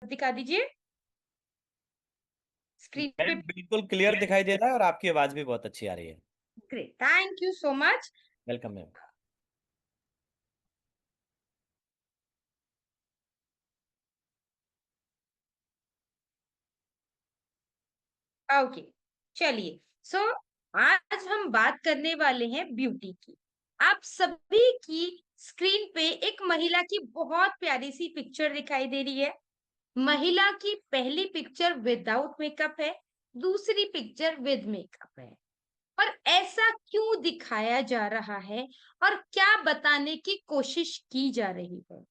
दिखा दीजिए स्क्रीन पे। मैम बिल्कुल क्लियर दिखाई दे रहा है और आपकी आवाज भी बहुत अच्छी आ रही है। Great, thank you so much. Welcome ma'am. Okay, चलिए। सो आज हम बात करने वाले हैं ब्यूटी की। आप सभी की स्क्रीन पे एक महिला की बहुत प्यारी सी पिक्चर दिखाई दे रही है। महिला की पहली पिक्चर विदाउट मेकअप है, दूसरी पिक्चर विद मेकअप है। और ऐसा क्यों दिखाया जा रहा है और क्या बताने की कोशिश की जा रही है?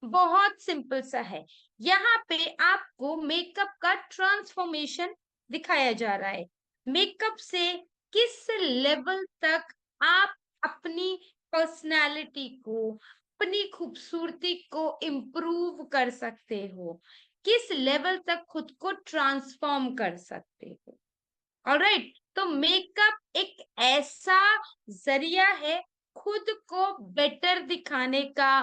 बहुत सिंपल सा है। यहाँ पे आपको मेकअप का ट्रांसफॉर्मेशन दिखाया जा रहा है। मेकअप से किस लेवल तक आप अपनी पर्सनालिटी को, अपनी खूबसूरती को इम्प्रूव कर सकते हो, किस लेवल तक खुद को ट्रांसफॉर्म कर सकते हो। ऑलराइट, तो मेकअप एक ऐसा जरिया है खुद को बेटर दिखाने का,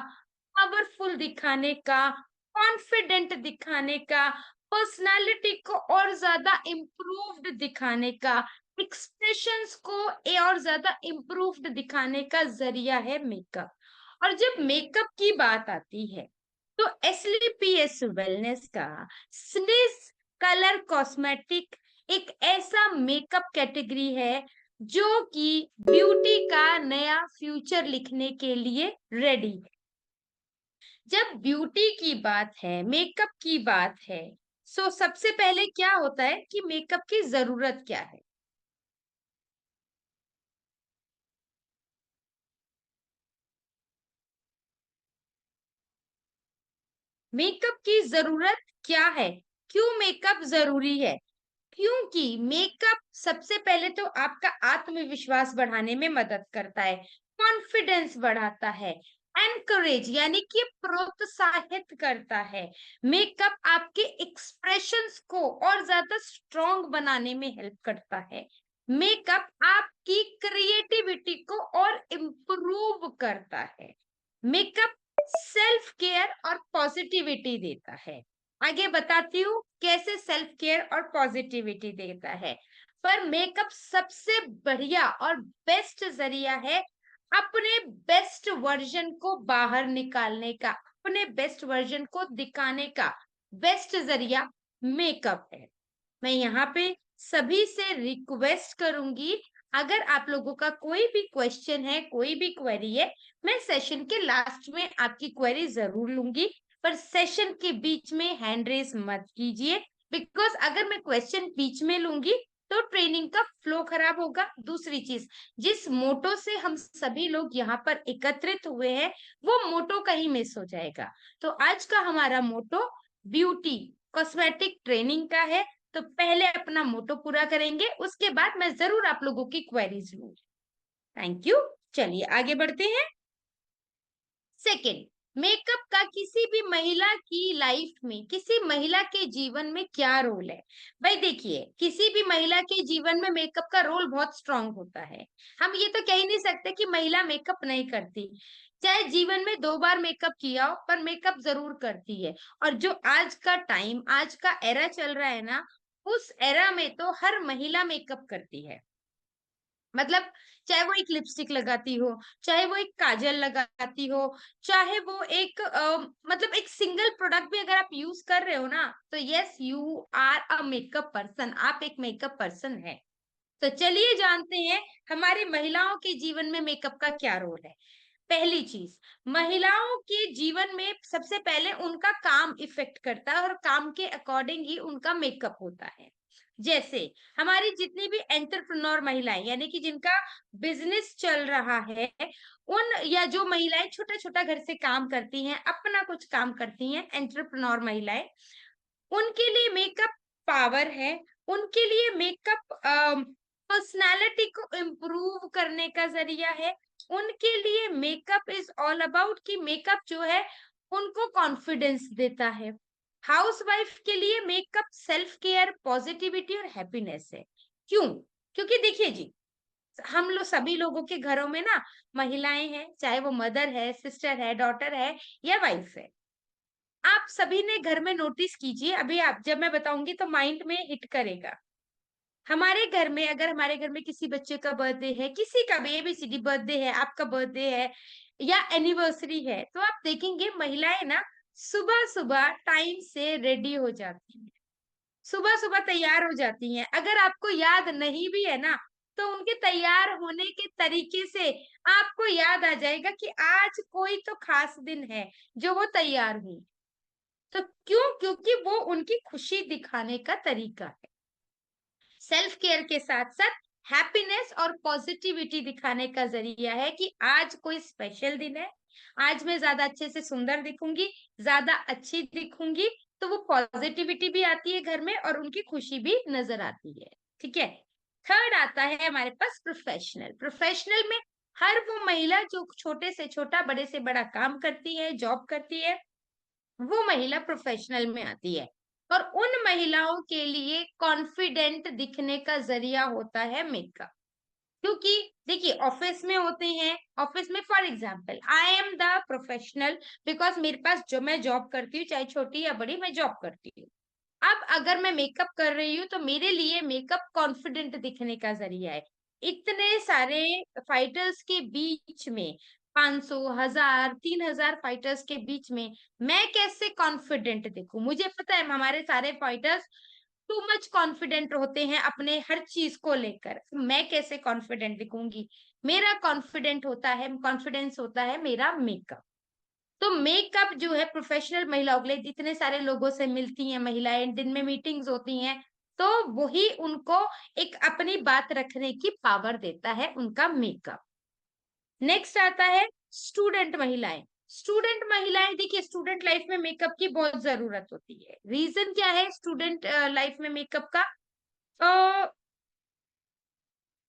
पावरफुल दिखाने का, कॉन्फिडेंट दिखाने का, पर्सनालिटी को और ज्यादा इम्प्रूव्ड दिखाने का, एक्सप्रेशंस को और ज्यादा इम्प्रूव्ड दिखाने का जरिया है मेकअप। और जब मेकअप की बात आती है तो एसलीपीएस वेलनेस का स्निज कलर कॉस्मेटिक एक ऐसा मेकअप कैटेगरी है जो कि ब्यूटी का नया फ्यूचर लिखने के लिए रेडी है। जब ब्यूटी की बात है, मेकअप की बात है, सो सबसे पहले क्या होता है कि मेकअप की जरूरत क्या है? मेकअप की जरूरत क्या है? क्यों मेकअप जरूरी है? क्योंकि मेकअप सबसे पहले तो आपका आत्मविश्वास बढ़ाने में मदद करता है, कॉन्फिडेंस बढ़ाता है, एनकरेज यानी कि प्रोत्साहित करता है। मेकअप आपके एक्सप्रेशंस को और ज्यादा स्ट्रॉन्ग बनाने में हेल्प करता है। मेकअप आपकी क्रिएटिविटी को और इम्प्रूव करता है। मेकअप सेल्फ केयर और पॉजिटिविटी देता है। आगे बताती हूँ कैसे सेल्फ केयर और पॉजिटिविटी देता है। पर मेकअप सबसे बढ़िया और बेस्ट जरिया है अपने बेस्ट वर्जन को बाहर निकालने का, अपने बेस्ट वर्जन को दिखाने का बेस्ट जरिया मेकअप है। मैं यहाँ पे सभी से रिक्वेस्ट करूंगी, अगर आप लोगों का कोई भी क्वेश्चन है, कोई भी क्वेरी है, मैं सेशन के लास्ट में आपकी क्वेरी जरूर लूंगी। पर सेशन के बीच में हैंड रेस मत कीजिए, बिकॉज अगर मैं क्वेश्चन बीच में लूंगी तो ट्रेनिंग का फ्लो खराब होगा। दूसरी चीज, जिस मोटो से हम सभी लोग यहाँ पर एकत्रित हुए हैं वो मोटो कहीं मिस हो जाएगा। तो आज का हमारा मोटो ब्यूटी कॉस्मेटिक ट्रेनिंग का है। तो पहले अपना मोटो पूरा करेंगे, उसके बाद मैं जरूर आप लोगों की क्वेरीज लूंगी। Thank you. चलिए आगे बढ़ते हैं। सेकेंड, मेकअप का किसी भी महिला की लाइफ में, किसी महिला के जीवन में क्या रोल है? भाई देखिए, किसी भी महिला के जीवन में मेकअप का रोल बहुत स्ट्रांग होता है। हम ये तो कह ही नहीं सकते कि महिला मेकअप नहीं करती। चाहे जीवन में 2 बार मेकअप किया हो, पर मेकअप जरूर करती है। और जो आज का टाइम, आज का एरा चल रहा है ना, उस एरा में तो हर महिला मेकअप करती है। मतलब चाहे वो एक लिपस्टिक लगाती हो, चाहे वो एक काजल लगाती हो, चाहे वो एक मतलब एक सिंगल प्रोडक्ट भी अगर आप यूज कर रहे हो ना, तो yes you are a makeup person, आप एक मेकअप पर्सन है। तो चलिए जानते हैं हमारी महिलाओं के जीवन में मेकअप का क्या रोल है। पहली चीज, महिलाओं के जीवन में सबसे पहले उनका काम इफेक्ट करता है और काम के अकॉर्डिंग ही उनका मेकअप होता है। जैसे हमारी जितनी भी एंटरप्रेन्योर महिलाएं, यानी कि जिनका बिजनेस चल रहा है, उन या जो महिलाएं छोटा छोटा घर से काम करती हैं, अपना कुछ काम करती हैं, एंटरप्रेन्योर महिलाएं, उनके लिए मेकअप पावर है। उनके लिए मेकअप पर्सनालिटी को इम्प्रूव करने का जरिया है। उनके लिए मेकअप इज ऑल अबाउट कि मेकअप जो है उनको कॉन्फिडेंस देता है। हाउसवाइफ के लिए मेकअप सेल्फ केयर, पॉजिटिविटी और हैप्पीनेस है। क्यों? क्योंकि देखिए जी, हम लोग सभी लोगों के घरों में ना महिलाएं हैं, चाहे वो मदर है, सिस्टर है, डॉटर है या वाइफ है। आप सभी ने घर में नोटिस कीजिए, अभी आप जब मैं बताऊंगी तो माइंड में हिट करेगा। हमारे घर में, अगर हमारे घर में किसी बच्चे का बर्थडे है, किसी का भी एबीसीडी बर्थडे है, आपका बर्थडे है या एनिवर्सरी है, तो आप देखेंगे महिलाएं ना सुबह सुबह टाइम से रेडी हो जाती हैं, सुबह सुबह तैयार हो जाती हैं। अगर आपको याद नहीं भी है ना, तो उनके तैयार होने के तरीके से आपको याद आ जाएगा कि आज कोई तो खास दिन है जो वो तैयार हुई। तो क्यों? क्योंकि वो उनकी खुशी दिखाने का तरीका है। सेल्फ केयर के साथ साथ हैप्पीनेस और पॉजिटिविटी दिखाने का जरिया है कि आज कोई स्पेशल दिन है, आज मैं ज्यादा अच्छे से सुंदर दिखूंगी, ज्यादा अच्छी दिखूंगी, तो वो पॉजिटिविटी भी आती है घर में और उनकी खुशी भी नजर आती है। ठीक है। थर्ड आता है हमारे पास प्रोफेशनल। प्रोफेशनल में हर वो महिला जो छोटे से छोटा, बड़े से बड़ा काम करती है, जॉब करती है, वो महिला प्रोफेशनल में आती है। और उन महिलाओं के लिए कॉन्फिडेंट दिखने का जरिया होता है मेकअप। क्योंकि देखिए ऑफिस में होते हैं, ऑफिस में for example I am the professional, because मेरे पास जो मैं जॉब करती हूँ, चाहे छोटी या बड़ी, मैं जॉब करती हूँ। अब अगर मैं मेकअप कर रही हूँ तो मेरे लिए मेकअप कॉन्फिडेंट दिखने का जरिया है। इतने सारे फाइटर्स के बीच में, 500, 1000, 3000 फाइटर्स के बीच में मैं कैसे कॉन्फिडेंट दिखूं? मुझे पता है हमारे सारे फाइटर्स टू मच कॉन्फिडेंट होते हैं अपने हर चीज को लेकर। मैं कैसे कॉन्फिडेंट दिखूंगी? मेरा कॉन्फिडेंट होता है, कॉन्फिडेंस होता है मेरा मेकअप। तो मेकअप जो है प्रोफेशनल महिलाओं के लिए, जितने सारे लोगों से मिलती हैं महिलाएं, दिन में मीटिंग्स होती हैं, तो वही उनको एक अपनी बात रखने की पावर देता है उनका मेकअप। नेक्स्ट आता है स्टूडेंट महिलाएं। स्टूडेंट महिलाएं, देखिए स्टूडेंट लाइफ में मेकअप की बहुत जरूरत होती है। रीजन क्या है स्टूडेंट लाइफ में मेकअप का?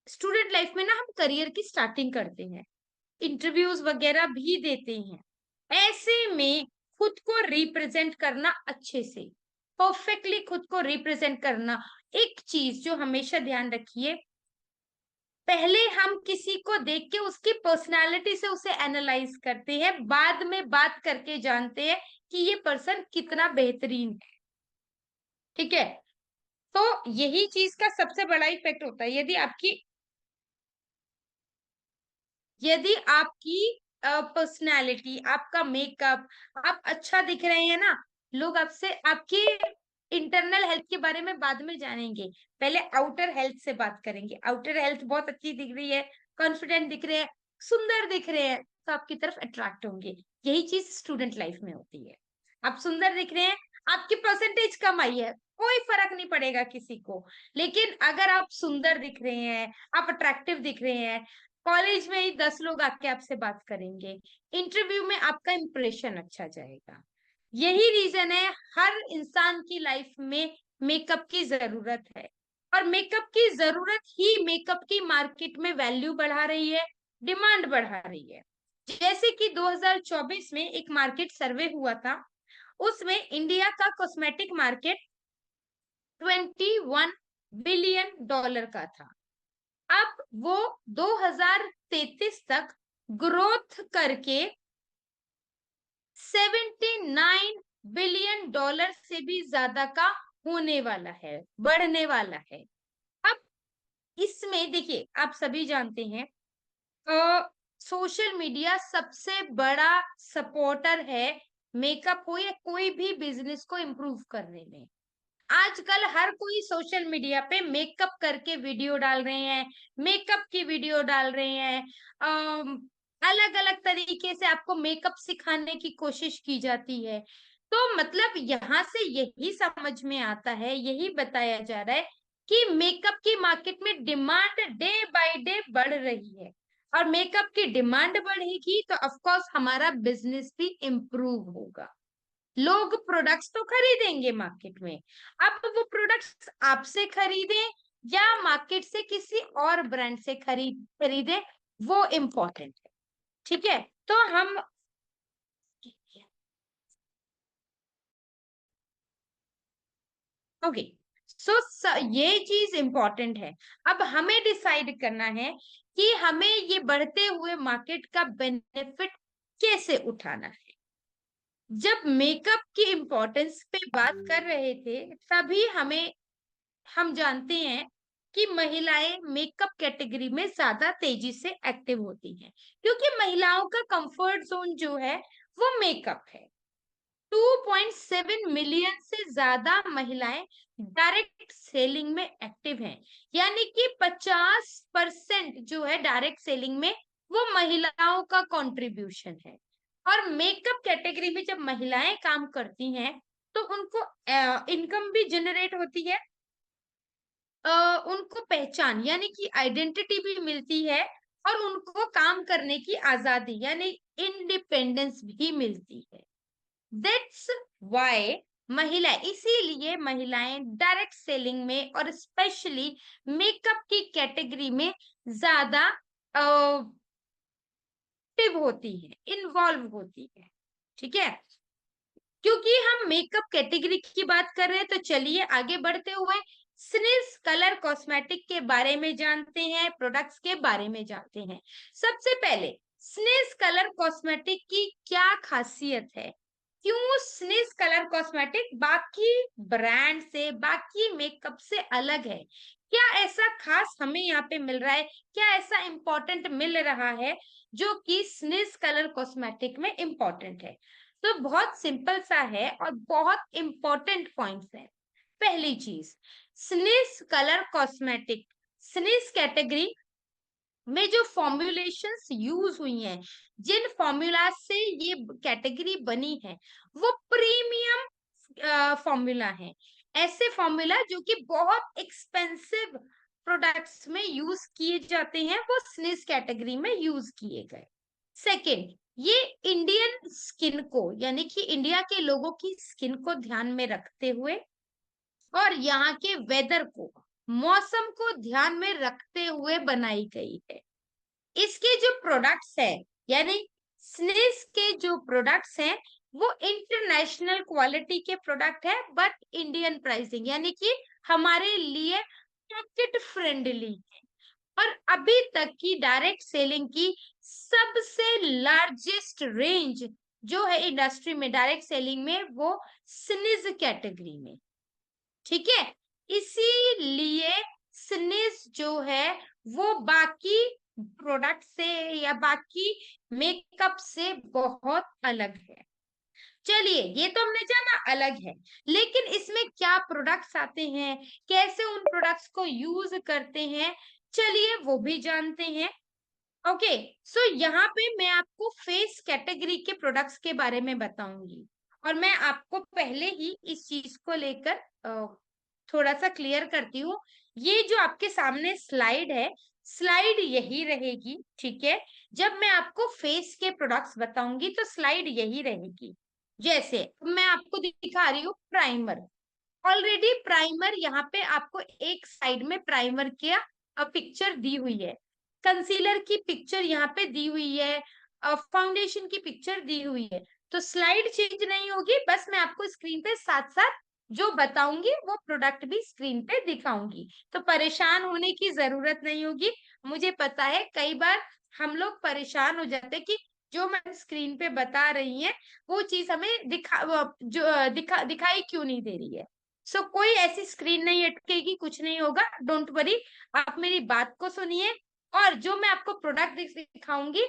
स्टूडेंट लाइफ में ना हम करियर की स्टार्टिंग करते हैं, इंटरव्यूज वगैरह भी देते हैं। ऐसे में खुद को रिप्रेजेंट करना, अच्छे से परफेक्टली खुद को रिप्रेजेंट करना, एक चीज जो हमेशा ध्यान रखिए, पहले हम किसी को देख के उसकी पर्सनालिटी से उसे एनालाइज करते हैं, बाद में बात करके जानते हैं कि ये पर्सन कितना बेहतरीन है। ठीक है। तो यही चीज का सबसे बड़ा इफेक्ट होता है। यदि आपकी पर्सनालिटी, आपका मेकअप, आप अच्छा दिख रहे हैं ना, लोग आपसे आपकी इंटरनल हेल्थ के बारे में बाद में जानेंगे, पहले आउटर हेल्थ से बात करेंगे। आउटर हेल्थ बहुत अच्छी दिख रही है, कॉन्फिडेंट दिख रहे हैं, सुंदर दिख रहे हैं, तो आपकी तरफ अट्रैक्ट होंगे। यही चीज स्टूडेंट लाइफ में होती है। आप सुंदर दिख रहे हैं, आपकी परसेंटेज कम आई है, कोई फर्क नहीं पड़ेगा किसी को। लेकिन अगर आप सुंदर दिख रहे हैं, आप अट्रैक्टिव दिख रहे हैं, कॉलेज में ही 10 लोग आके आपसे बात करेंगे, इंटरव्यू में आपका इंप्रेशन अच्छा जाएगा। यही रीजन है हर इंसान की लाइफ में मेकअप की जरूरत है। और मेकअप की जरूरत ही मेकअप की मार्केट में वैल्यू बढ़ा रही है, डिमांड बढ़ा रही है। जैसे कि 2024 में एक मार्केट सर्वे हुआ था, उसमें इंडिया का कॉस्मेटिक मार्केट 21 बिलियन डॉलर का था। अब वो 2033 तक ग्रोथ करके 79 बिलियन डॉलर से भी ज्यादा का होने वाला है, बढ़ने वाला है। अब इसमें देखिए आप सभी जानते हैं, सोशल मीडिया सबसे बड़ा सपोर्टर है मेकअप हो या कोई भी बिजनेस को इम्प्रूव करने में। आजकल हर कोई सोशल मीडिया पे मेकअप करके वीडियो डाल रहे हैं, मेकअप की वीडियो डाल रहे हैं, अलग अलग तरीके से आपको मेकअप सिखाने की कोशिश की जाती है। तो मतलब यहाँ से यही समझ में आता है, यही बताया जा रहा है कि मेकअप की मार्केट में डिमांड डे बाय डे बढ़ रही है। और मेकअप की डिमांड बढ़ेगी तो ऑफ कोर्स हमारा बिजनेस भी इम्प्रूव होगा, लोग प्रोडक्ट्स तो खरीदेंगे मार्केट में। अब वो प्रोडक्ट्स आपसे खरीदें या मार्केट से किसी और ब्रांड से खरीदें, वो इम्पोर्टेंट है। ठीक है। तो हम ओके, सो ये चीज इम्पोर्टेंट है। अब हमें डिसाइड करना है कि हमें ये बढ़ते हुए मार्केट का बेनिफिट कैसे उठाना है। जब मेकअप की इम्पोर्टेंस पे बात कर रहे थे, तभी हम जानते हैं कि महिलाएं मेकअप कैटेगरी में ज्यादा तेजी से एक्टिव होती हैं, क्योंकि महिलाओं का कंफर्ट जोन जो है वो मेकअप है। 2.7 मिलियन से ज्यादा महिलाएं डायरेक्ट सेलिंग में एक्टिव हैं, यानी कि 50% जो है डायरेक्ट सेलिंग में वो महिलाओं का कंट्रीब्यूशन है। और मेकअप कैटेगरी में जब महिलाएं काम करती हैं तो उनको इनकम भी जनरेट होती है, उनको पहचान यानी कि आइडेंटिटी भी मिलती है, और उनको काम करने की आजादी यानी इंडिपेंडेंस भी मिलती है। दैट्स वाई इसीलिए महिलाएं डायरेक्ट सेलिंग में और स्पेशली मेकअप की कैटेगरी में ज्यादा एक्टिव होती है, इन्वॉल्व होती है। ठीक है, क्योंकि हम मेकअप कैटेगरी की बात कर रहे हैं तो चलिए आगे बढ़ते हुए स्निज कलर कॉस्मेटिक के बारे में जानते हैं, प्रोडक्ट्स के बारे में जानते हैं। सबसे पहले स्निज कलर कॉस्मेटिक की क्या खासियत है, क्यों स्निज कलर कॉस्मेटिक बाकी ब्रांड से, बाकी मेकअप से अलग है, क्या ऐसा खास हमें यहाँ पे मिल रहा है, क्या ऐसा इंपॉर्टेंट मिल रहा है जो कि स्निज कलर कॉस्मेटिक में इंपॉर्टेंट है। तो बहुत सिंपल सा है और बहुत इंपॉर्टेंट पॉइंट्स है। पहली चीज, sneeze colour cosmetic, sneeze category में जो फॉर्मुलेशंस यूज हुई हैं, जिन फॉर्मूला से ये कैटेगरी बनी है, वो प्रीमियम फॉर्मूला है। ऐसे फॉर्मूला जो कि बहुत एक्सपेंसिव प्रोडक्ट्स में यूज किए जाते हैं, वो स्निज कैटेगरी में यूज किए गए। सेकेंड, ये इंडियन स्किन को यानी कि इंडिया के लोगों की स्किन को ध्यान में रखते हुए और यहाँ के वेदर को, मौसम को ध्यान में रखते हुए बनाई गई है। इसके जो प्रोडक्ट्स है यानी स्निज के जो प्रोडक्ट्स हैं वो इंटरनेशनल क्वालिटी के प्रोडक्ट है, बट इंडियन प्राइसिंग यानी कि हमारे लिए पॉकेट फ्रेंडली है। और अभी तक की डायरेक्ट सेलिंग की सबसे लार्जेस्ट रेंज जो है इंडस्ट्री में डायरेक्ट सेलिंग में, वो स्निज कैटेगरी में। ठीक है, इसीलिए स्निज जो है वो बाकी प्रोडक्ट से या बाकी मेकअप से बहुत अलग है। चलिए, ये तो हमने जाना अलग है, लेकिन इसमें क्या प्रोडक्ट्स आते हैं, कैसे उन प्रोडक्ट्स को यूज करते हैं, चलिए वो भी जानते हैं। ओके, सो यहाँ पे मैं आपको फेस कैटेगरी के प्रोडक्ट्स के बारे में बताऊंगी, और मैं आपको पहले ही इस चीज को लेकर थोड़ा सा क्लियर करती हूँ। ये जो आपके सामने स्लाइड है, स्लाइड यही रहेगी। ठीक है, जब मैं आपको फेस के प्रोडक्ट्स बताऊंगी तो स्लाइड यही रहेगी। जैसे मैं आपको दिखा रही हूँ प्राइमर, ऑलरेडी प्राइमर यहाँ पे आपको एक साइड में प्राइमर की पिक्चर दी हुई है, कंसीलर की पिक्चर यहाँ पे दी हुई है, फाउंडेशन की पिक्चर दी हुई है। तो स्लाइड चेंज नहीं होगी, बस मैं आपको स्क्रीन पे साथ साथ जो बताऊंगी वो प्रोडक्ट भी स्क्रीन पे दिखाऊंगी, तो परेशान होने की जरूरत नहीं होगी। मुझे पता है कई बार हम लोग परेशान हो जाते हैं कि जो मैं स्क्रीन पे बता रही है वो चीज हमें दिखाई क्यों नहीं दे रही है। सो कोई ऐसी स्क्रीन नहीं अटकेगी, कुछ नहीं होगा, डोंट वरी। आप मेरी बात को सुनिए और जो मैं आपको प्रोडक्ट दिखाऊंगी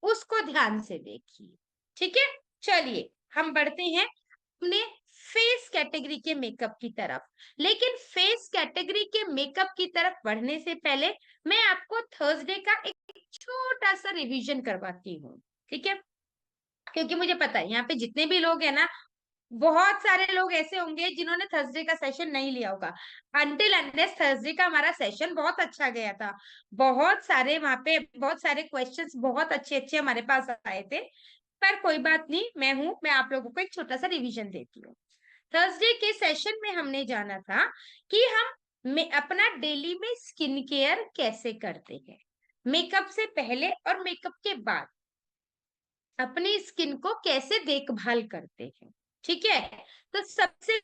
उसको ध्यान से देखिए। ठीक है, चलिए हम बढ़ते हैं अपने फेस कैटेगरी के मेकअप की तरफ। लेकिन फेस कैटेगरी के मेकअप की तरफ बढ़ने से पहले मैं आपको थर्सडे का एक छोटा सा रिवीजन करवाती हूँ। ठीक है, क्योंकि मुझे पता है यहाँ पे जितने भी लोग हैं ना, बहुत सारे लोग ऐसे होंगे जिन्होंने थर्सडे का सेशन नहीं लिया होगा। अनटिल अनलेस थर्सडे का हमारा सेशन बहुत अच्छा गया था, बहुत सारे वहां पे बहुत सारे क्वेश्चंस बहुत अच्छे अच्छे हमारे पास आए थे। पर कोई बात नहीं, मैं आप लोगों को एक छोटा सा रिवीजन देती हूँ। थर्सडे के सेशन में हमने जाना था कि हम अपना डेली में स्किन केयर कैसे करते हैं, मेकअप से पहले और मेकअप के बाद अपनी स्किन को कैसे देखभाल करते हैं। ठीक है, तो सबसे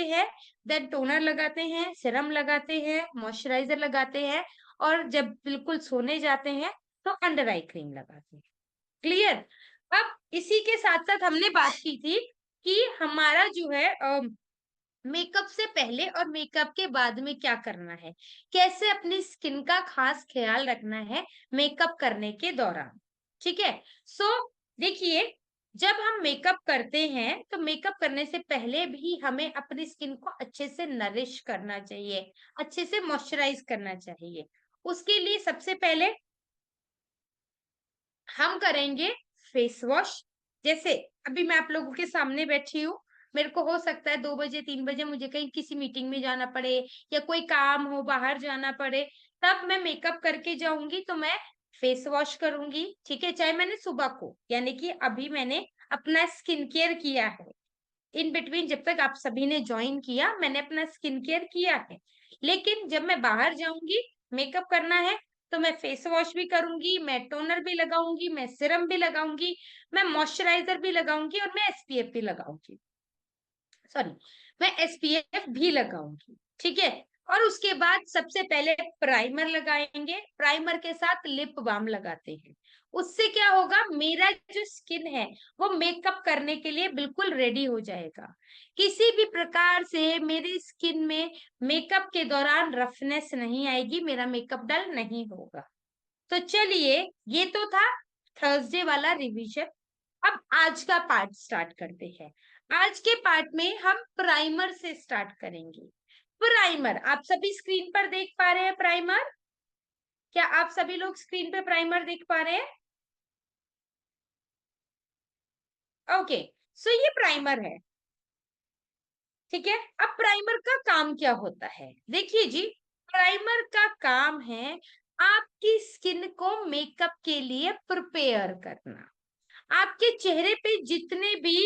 हैं, देन टोनर लगाते हैं, सीरम लगाते हैं, मॉइस्चराइजर लगाते हैं, और जब बिल्कुल सोने जाते हैं तो अंडर आई क्रीम लगाते हैं। क्लियर? अब इसी के साथ साथ हमने बात की थी कि हमारा जो है मेकअप से पहले और मेकअप के बाद में क्या करना है, कैसे अपनी स्किन का खास ख्याल रखना है मेकअप करने के दौरान। ठीक है? सो देखिए, जब हम मेकअप करते हैं तो मेकअप करने से पहले भी हमें अपनी स्किन को अच्छे से नरिश करना चाहिए, अच्छे से मॉइस्चराइज करना चाहिए। उसके लिए सबसे पहले हम करेंगे फेस वॉश। जैसे अभी मैं आप लोगों के सामने बैठी हूँ, मेरे को हो सकता है 2 बजे 3 बजे मुझे कहीं किसी मीटिंग में जाना पड़े या कोई काम हो बाहर जाना पड़े, तब मैं मेकअप करके जाऊंगी तो मैं फेस वॉश करूंगी। ठीक है? चाहे मैंने सुबह को, यानी कि अभी मैंने अपना स्किन केयर किया है, इन बिटवीन जब तक आप सभी ने ज्वाइन किया मैंने अपना स्किन केयर किया है, लेकिन जब मैं बाहर जाऊंगी, मेकअप करना है, तो मैं फेस वॉश भी करूंगी, मैं टोनर भी लगाऊंगी, मैं सिरम भी लगाऊंगी, मैं मॉइस्चराइजर भी लगाऊंगी, और मैं एसपीएफ भी लगाऊंगी। सॉरी, मैं एसपीएफ भी लगाऊंगी। ठीक है? और उसके बाद सबसे पहले प्राइमर लगाएंगे, प्राइमर के साथ लिप बाम लगाते हैं। उससे क्या होगा, मेरा जो स्किन है वो मेकअप करने के लिए बिल्कुल रेडी हो जाएगा। किसी भी प्रकार से मेरी स्किन में मेकअप के दौरान रफनेस नहीं आएगी, मेरा मेकअप डल नहीं होगा। तो चलिए, ये तो था थर्सडे वाला रिवीजन। अब आज का पार्ट स्टार्ट करते हैं। आज के पार्ट में हम प्राइमर से स्टार्ट करेंगे। प्राइमर आप सभी स्क्रीन पर देख पा रहे हैं? प्राइमर, क्या आप सभी लोग स्क्रीन पे प्राइमर देख पा रहे हैं? ओके, सो ये प्राइमर है। ठीक है? अब प्राइमर का काम क्या होता है? देखिए जी, प्राइमर का काम है आपकी स्किन को मेकअप के लिए प्रिपेयर करना। आपके चेहरे पे जितने भी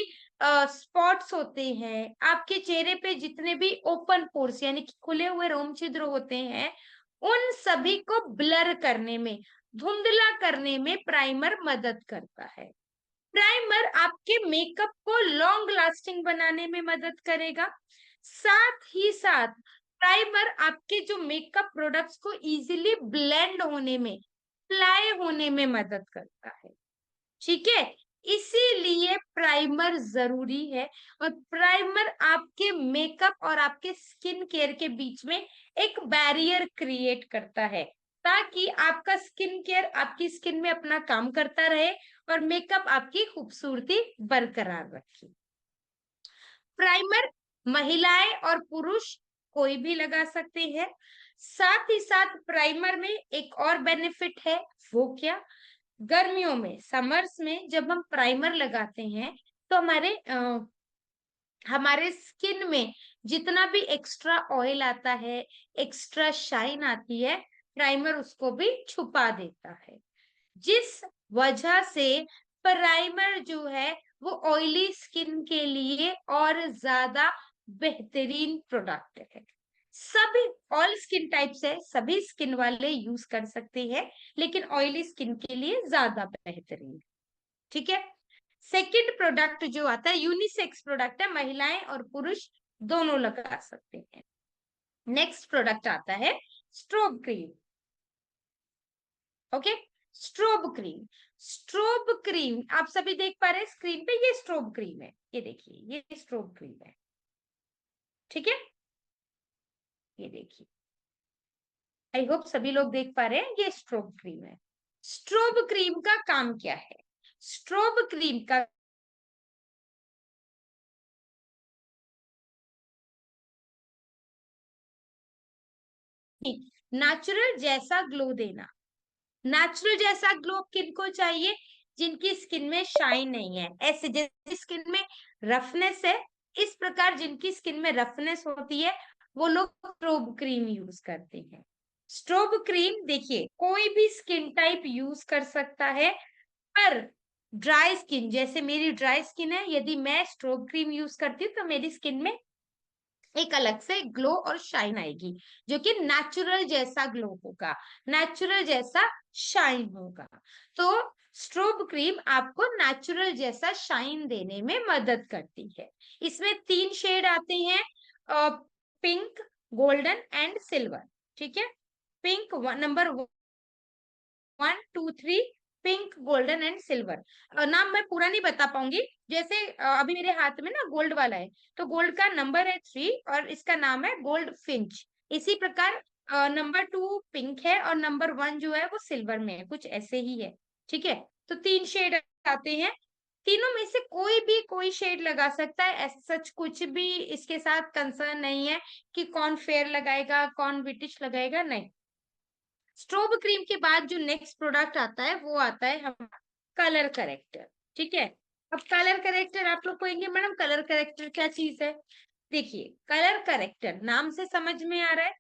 स्पॉट्स होते हैं, आपके चेहरे पे जितने भी ओपन पोर्स यानी कि खुले हुए रोम छिद्र होते हैं, उन सभी को ब्लर करने में, धुंधला करने में प्राइमर मदद करता है। प्राइमर आपके मेकअप को लॉन्ग लास्टिंग बनाने में मदद करेगा। साथ ही साथ प्राइमर आपके जो मेकअप प्रोडक्ट्स को इजीली ब्लेंड होने में, अप्लाई होने में मदद करता है। ठीक है? इसीलिए प्राइमर जरूरी है, और प्राइमर आपके मेकअप और आपके स्किन केयर के बीच में एक बैरियर क्रिएट करता है, ताकि आपका स्किन केयर आपकी स्किन में अपना काम करता रहे और मेकअप आपकी खूबसूरती बरकरार रखे। प्राइमर महिलाएं और पुरुष कोई भी लगा सकते हैं। साथ ही साथ प्राइमर में एक और बेनिफिट है, वो क्या, गर्मियों में, समर्स में जब हम प्राइमर लगाते हैं तो हमारे स्किन में जितना भी एक्स्ट्रा ऑयल आता है, एक्स्ट्रा शाइन आती है, प्राइमर उसको भी छुपा देता है। जिस वजह से प्राइमर जो है वो ऑयली स्किन के लिए और ज्यादा बेहतरीन प्रोडक्ट है। सभी, ऑल स्किन टाइप्स है, सभी स्किन वाले यूज कर सकते हैं, लेकिन ऑयली स्किन के लिए ज्यादा बेहतरीन है। ठीक है? सेकंड प्रोडक्ट जो आता है यूनिसेक्स प्रोडक्ट है, महिलाएं और पुरुष दोनों लगा सकते हैं। नेक्स्ट प्रोडक्ट आता है strobe cream. Okay, strobe cream. Strobe cream आप सभी देख पा रहे हैं स्क्रीन पे, ये स्ट्रोब क्रीम है, ये देखिए, ये स्ट्रोब क्रीम है। ठीक है? ये देखिए, आई होप सभी लोग देख पा रहे हैं, ये स्ट्रोब क्रीम है। स्ट्रोब क्रीम का काम क्या है? स्ट्रोब क्रीम का नेचुरल जैसा ग्लो देना। नेचुरल जैसा ग्लो किनको चाहिए? जिनकी स्किन में शाइन नहीं है, ऐसे जैसे स्किन में रफनेस है, इस प्रकार जिनकी स्किन में रफनेस होती है वो लोग स्ट्रोब क्रीम यूज करते हैं। स्ट्रोब क्रीम देखिए, कोई भी स्किन टाइप यूज कर सकता है, पर ड्राई स्किन, जैसे मेरी ड्राई स्किन है, यदि मैं स्ट्रोब क्रीम यूज करती हूँ तो मेरी स्किन में एक अलग से ग्लो और शाइन आएगी, जो कि नेचुरल जैसा ग्लो होगा, नेचुरल जैसा शाइन होगा। तो स्ट्रोब क्रीम आपको नेचुरल जैसा शाइन देने में मदद करती है। इसमें 3 शेड आते हैं, पिंक, गोल्डन एंड सिल्वर। ठीक है, pink number 1 2 3, pink, golden and silver. नाम मैं पूरा नहीं बता पाऊंगी, जैसे अभी मेरे हाथ में ना गोल्ड वाला है, तो गोल्ड का नंबर है 3 और इसका नाम है गोल्ड फिंच। इसी प्रकार नंबर 2 पिंक है और नंबर 1 जो है वो सिल्वर में है, कुछ ऐसे ही है। ठीक है, तो 3 शेड आते हैं, तीनों में से कोई भी कोई शेड लगा सकता है, ऐसा सच कुछ भी इसके साथ कंसर्न नहीं है कि कौन फेयर लगाएगा कौन ब्रिटिश लगाएगा, नहीं। स्ट्रोब क्रीम के बाद जो नेक्स्ट प्रोडक्ट आता है वो आता है हमारा कलर करेक्टर। ठीक है, अब कलर करेक्टर आप लोग कहेंगे मैडम कलर करेक्टर क्या चीज है? देखिए, कलर करेक्टर नाम से समझ में आ रहा है,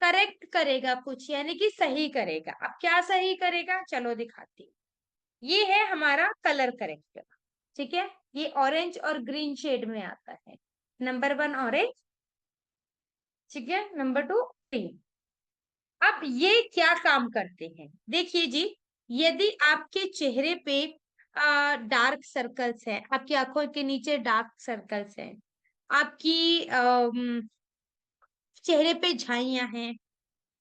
करेक्ट करेगा कुछ, यानी कि सही करेगा। अब क्या सही करेगा, चलो दिखाती हूँ। ये है हमारा कलर करेक्टर। ठीक है, ये ऑरेंज और ग्रीन शेड में आता है। नंबर 1 ऑरेंज, ठीक है, नंबर 2 ग्रीन। अब ये क्या काम करते हैं, देखिए जी, यदि आपके चेहरे पे डार्क सर्कल्स हैं, आपकी आंखों के नीचे डार्क सर्कल्स हैं, आपकी चेहरे पे झाइयां हैं,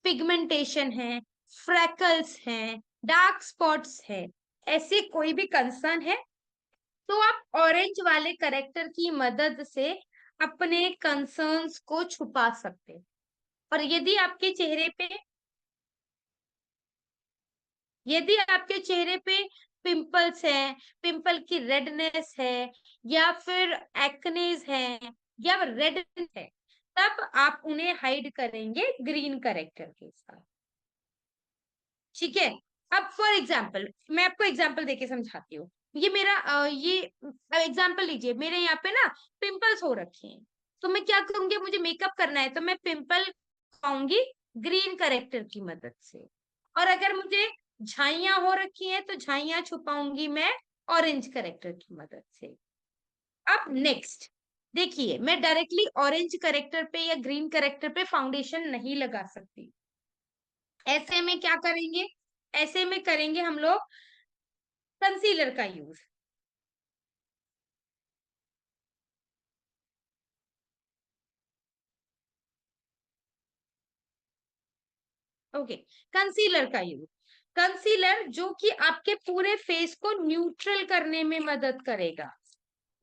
पिगमेंटेशन है, फ्रैकल्स हैं, डार्क स्पॉट्स है, ऐसे कोई भी कंसर्न है, तो आप ऑरेंज वाले करेक्टर की मदद से अपने कंसर्न्स को छुपा सकते हैं। और यदि आपके चेहरे पे पिंपल्स हैं, पिंपल की रेडनेस है, या फिर एक्नेज है, या रेडनेस है, तब आप उन्हें हाइड करेंगे ग्रीन करेक्टर के साथ। ठीक है, अब फॉर एग्जाम्पल मैं आपको एग्जाम्पल देके समझाती हूँ। ये मेरा ये एग्जाम्पल लीजिए, मेरे यहाँ पे ना पिंपल्स हो रखे हैं, तो मैं क्या करूंगी, मुझे मेकअप करना है तो मैं पिंपल पाऊंगी ग्रीन करेक्टर की मदद से। और अगर मुझे झाइयां हो रखी हैं तो झाइयां छुपाऊंगी मैं ऑरेंज करेक्टर की मदद से। अब नेक्स्ट देखिए, मैं डायरेक्टली ऑरेंज करेक्टर पे या ग्रीन करेक्टर पे फाउंडेशन नहीं लगा सकती। ऐसे में क्या करेंगे, ऐसे में करेंगे हम लोग कंसीलर का यूज। ओके, कंसीलर का यूज, कंसीलर जो कि आपके पूरे फेस को न्यूट्रल करने में मदद करेगा।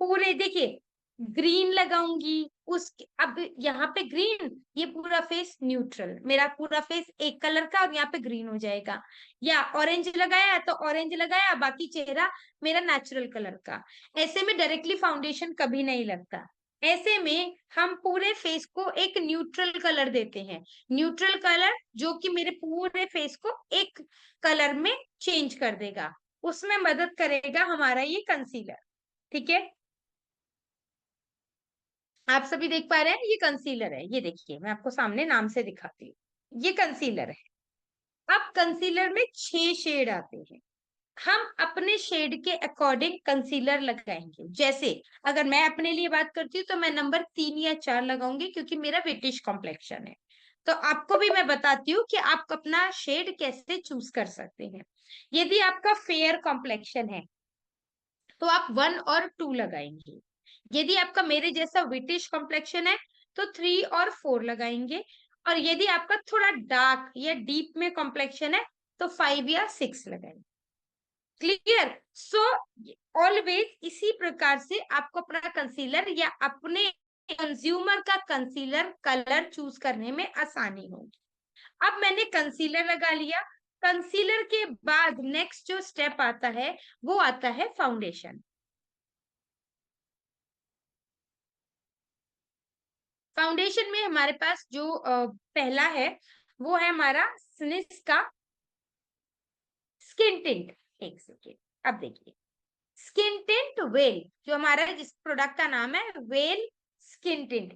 पूरे देखिए, ग्रीन लगाऊंगी, उस अब यहाँ पे ग्रीन, ये पूरा फेस न्यूट्रल, मेरा पूरा फेस एक कलर का और यहाँ पे ग्रीन हो जाएगा। या ऑरेंज लगाया तो ऑरेंज लगाया, बाकी चेहरा मेरा नेचुरल कलर का। ऐसे में डायरेक्टली फाउंडेशन कभी नहीं लगता। ऐसे में हम पूरे फेस को एक न्यूट्रल कलर देते हैं, न्यूट्रल कलर जो कि मेरे पूरे फेस को एक कलर में चेंज कर देगा, उसमें मदद करेगा हमारा ये कंसीलर। ठीक है, आप सभी देख पा रहे हैं, ये कंसीलर है, ये देखिए मैं आपको सामने नाम से दिखाती हूँ, ये कंसीलर है। अब कंसीलर में 6 शेड आते हैं, हम अपने शेड के अकॉर्डिंग कंसीलर लगाएंगे। जैसे अगर मैं अपने लिए बात करती हूँ तो मैं नंबर 3 या 4 लगाऊंगी, क्योंकि मेरा ब्रिटिश कॉम्प्लेक्शन है। तो आपको भी मैं बताती हूँ कि आप अपना शेड कैसे चूज कर सकते हैं। यदि आपका फेयर कॉम्प्लेक्शन है तो आप 1 और 2 लगाएंगे। यदि आपका मेरे जैसा विटिश कॉम्प्लेक्शन है तो 3 और 4 लगाएंगे। और यदि आपका थोड़ा डार्क या डीप में कॉम्प्लेक्शन है तो 5 या 6 लगाएंगे। क्लियर? सो ऑलवेज इसी प्रकार से आपको अपना कंसीलर या अपने कंज्यूमर का कंसीलर कलर चूज करने में आसानी होगी। अब मैंने कंसीलर लगा लिया, कंसीलर के बाद नेक्स्ट जो स्टेप आता है वो आता है फाउंडेशन। फाउंडेशन में हमारे पास जो पहला है वो है हमारा स्निस का स्किन टिंट। एक सेकेंड, अब देखिए, स्किन टिंट वेल, जो हमारा जिस प्रोडक्ट का नाम है वेल स्किन टिंट,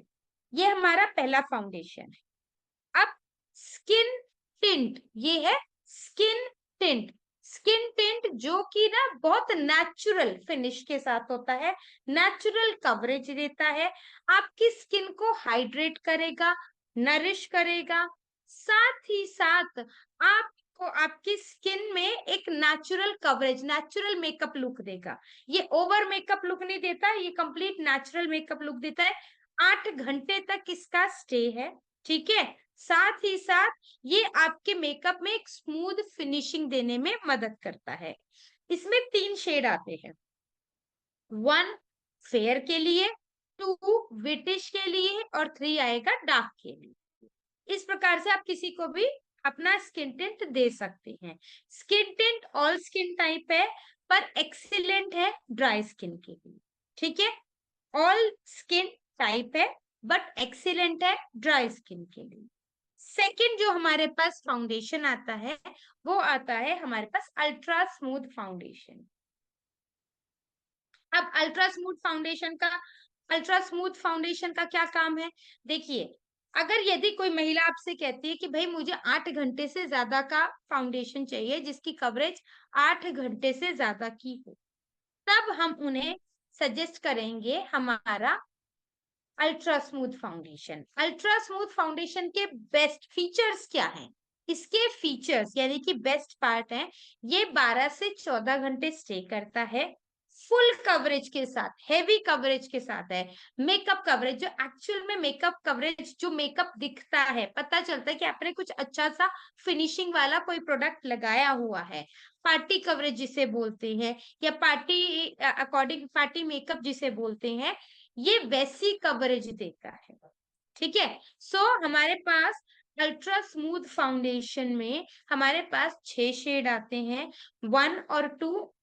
ये हमारा पहला फाउंडेशन है। अब स्किन टिंट, ये है स्किन टिंट। स्किन टिंट जो कि ना बहुत नेचुरल फिनिश के साथ होता है, नेचुरल कवरेज देता है, आपकी स्किन को हाइड्रेट करेगा, नरिश करेगा, साथ ही साथ आपको आपकी स्किन में एक natural coverage, natural makeup look देगा। ये ओवर मेकअप लुक नहीं देता, ये कंप्लीट नेचुरल मेकअप लुक देता है। 8 घंटे तक इसका स्टे है, ठीक है। साथ ही साथ ये आपके मेकअप में एक स्मूथ फिनिशिंग देने में मदद करता है। इसमें 3 शेड आते हैं, 1 फेयर के लिए, 2 विटिश के लिए और 3 आएगा डार्क के लिए। इस प्रकार से आप किसी को भी अपना स्किन टिंट दे सकते हैं। Skin tint all skin type है, पर एक्सीलेंट है ड्राई स्किन के लिए, ठीक है। ऑल स्किन टाइप है बट एक्सीलेंट है ड्राई स्किन के लिए। सेकंड जो हमारे पास फाउंडेशन आता है, वो आता है हमारे पास अल्ट्रा स्मूथ फाउंडेशन। अब अल्ट्रा स्मूथ फाउंडेशन का क्या काम है? देखिए, अगर यदि कोई महिला आपसे कहती है कि भाई मुझे 8 घंटे से ज्यादा का फाउंडेशन चाहिए जिसकी कवरेज 8 घंटे से ज्यादा की हो, तब हम उन्हें सजेस्ट करेंगे हमारा ultra smooth foundation. Ultra smooth foundation के बेस्ट फीचर्स क्या हैं? इसके फीचर्स यानी कि बेस्ट पार्ट है, ये 12 से 14 घंटे स्टे करता है, फुल कवरेज के साथ, हेवी कवरेज के साथ है। मेकअप कवरेज जो एक्चुअल में मेकअप कवरेज, जो मेकअप दिखता है, पता चलता है कि आपने कुछ अच्छा सा फिनिशिंग वाला कोई प्रोडक्ट लगाया हुआ है, पार्टी कवरेज जिसे बोलते हैं, या पार्टी अकॉर्डिंग पार्टी मेकअप जिसे बोलते हैं, ये वैसी कवरेज देता है, ठीक है। सो हमारे पास अल्ट्रा स्मूथ फाउंडेशन में हमारे पास 6 शेड आते हैं, 1 और 2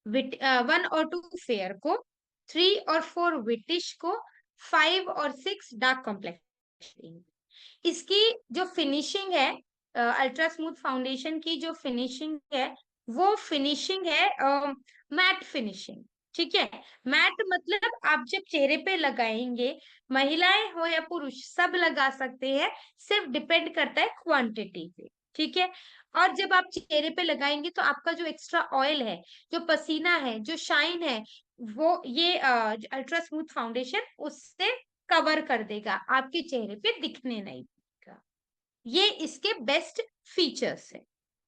1 और 2 फेयर को, 3 और 4 विटिश को, 5 और 6 डार्क कॉम्प्लेक्स। इसकी जो फिनिशिंग है, अल्ट्रा स्मूथ फाउंडेशन की जो फिनिशिंग है, वो फिनिशिंग है मैट फिनिशिंग, ठीक है। मैट मतलब आप जब चेहरे पे लगाएंगे, महिलाएं हो या पुरुष सब लगा सकते हैं, सिर्फ डिपेंड करता है क्वांटिटी पे, ठीक है। और जब आप चेहरे पे लगाएंगे तो आपका जो एक्स्ट्रा ऑयल है, जो पसीना है, जो शाइन है, वो ये अल्ट्रा स्मूथ फाउंडेशन उससे कवर कर देगा, आपके चेहरे पे दिखने नहीं देगा। ये इसके बेस्ट फीचर्स है।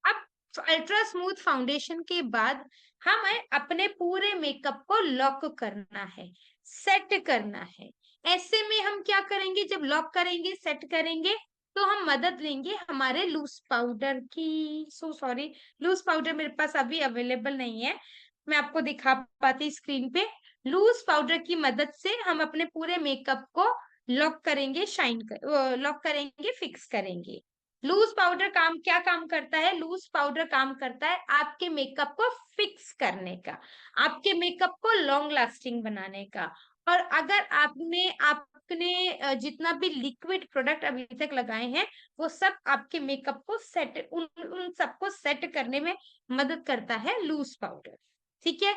अब अल्ट्रा स्मूथ फाउंडेशन के बाद हमें अपने पूरे मेकअप को लॉक करना है, सेट करना है। ऐसे में हम क्या करेंगे? जब लॉक करेंगे, सेट करेंगे, तो हम मदद लेंगे हमारे लूज पाउडर की। सो सॉरी, लूज पाउडर मेरे पास अभी अवेलेबल नहीं है, मैं आपको दिखा पाती स्क्रीन पे। लूज पाउडर की मदद से हम अपने पूरे मेकअप को लॉक करेंगे, लॉक करेंगे, फिक्स करेंगे। लूज पाउडर क्या काम करता है? लूज पाउडर काम करता है आपके मेकअप को फिक्स करने का, आपके मेकअप को लॉन्ग लास्टिंग बनाने का। और अगर आपने जितना भी लिक्विड प्रोडक्ट अभी तक लगाए हैं, वो सब आपके मेकअप को उन सबको सेट करने में मदद करता है लूज पाउडर, ठीक है।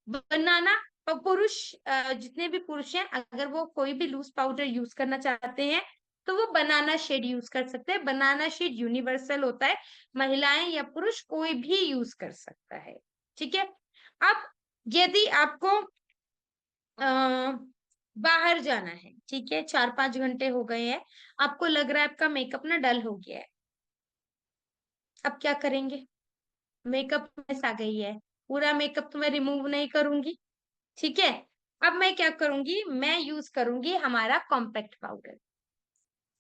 बनाना, जितने भी पुरुष हैं, अगर वो कोई भी लूज पाउडर यूज करना चाहते हैं, तो वो बनाना शेड यूज कर सकते हैं। बनाना शेड यूनिवर्सल होता है, महिलाएं या पुरुष कोई भी यूज कर सकता है, ठीक है। अब यदि आपको बाहर जाना है, ठीक है, 4-5 घंटे हो गए हैं, आपको लग रहा है आपका मेकअप ना डल हो गया है, अब क्या करेंगे? मेकअप मिस आ गई है, पूरा मेकअप तो मैं रिमूव नहीं करूंगी, ठीक है। अब मैं क्या करूंगी? मैं यूज करूंगी हमारा कॉम्पैक्ट पाउडर।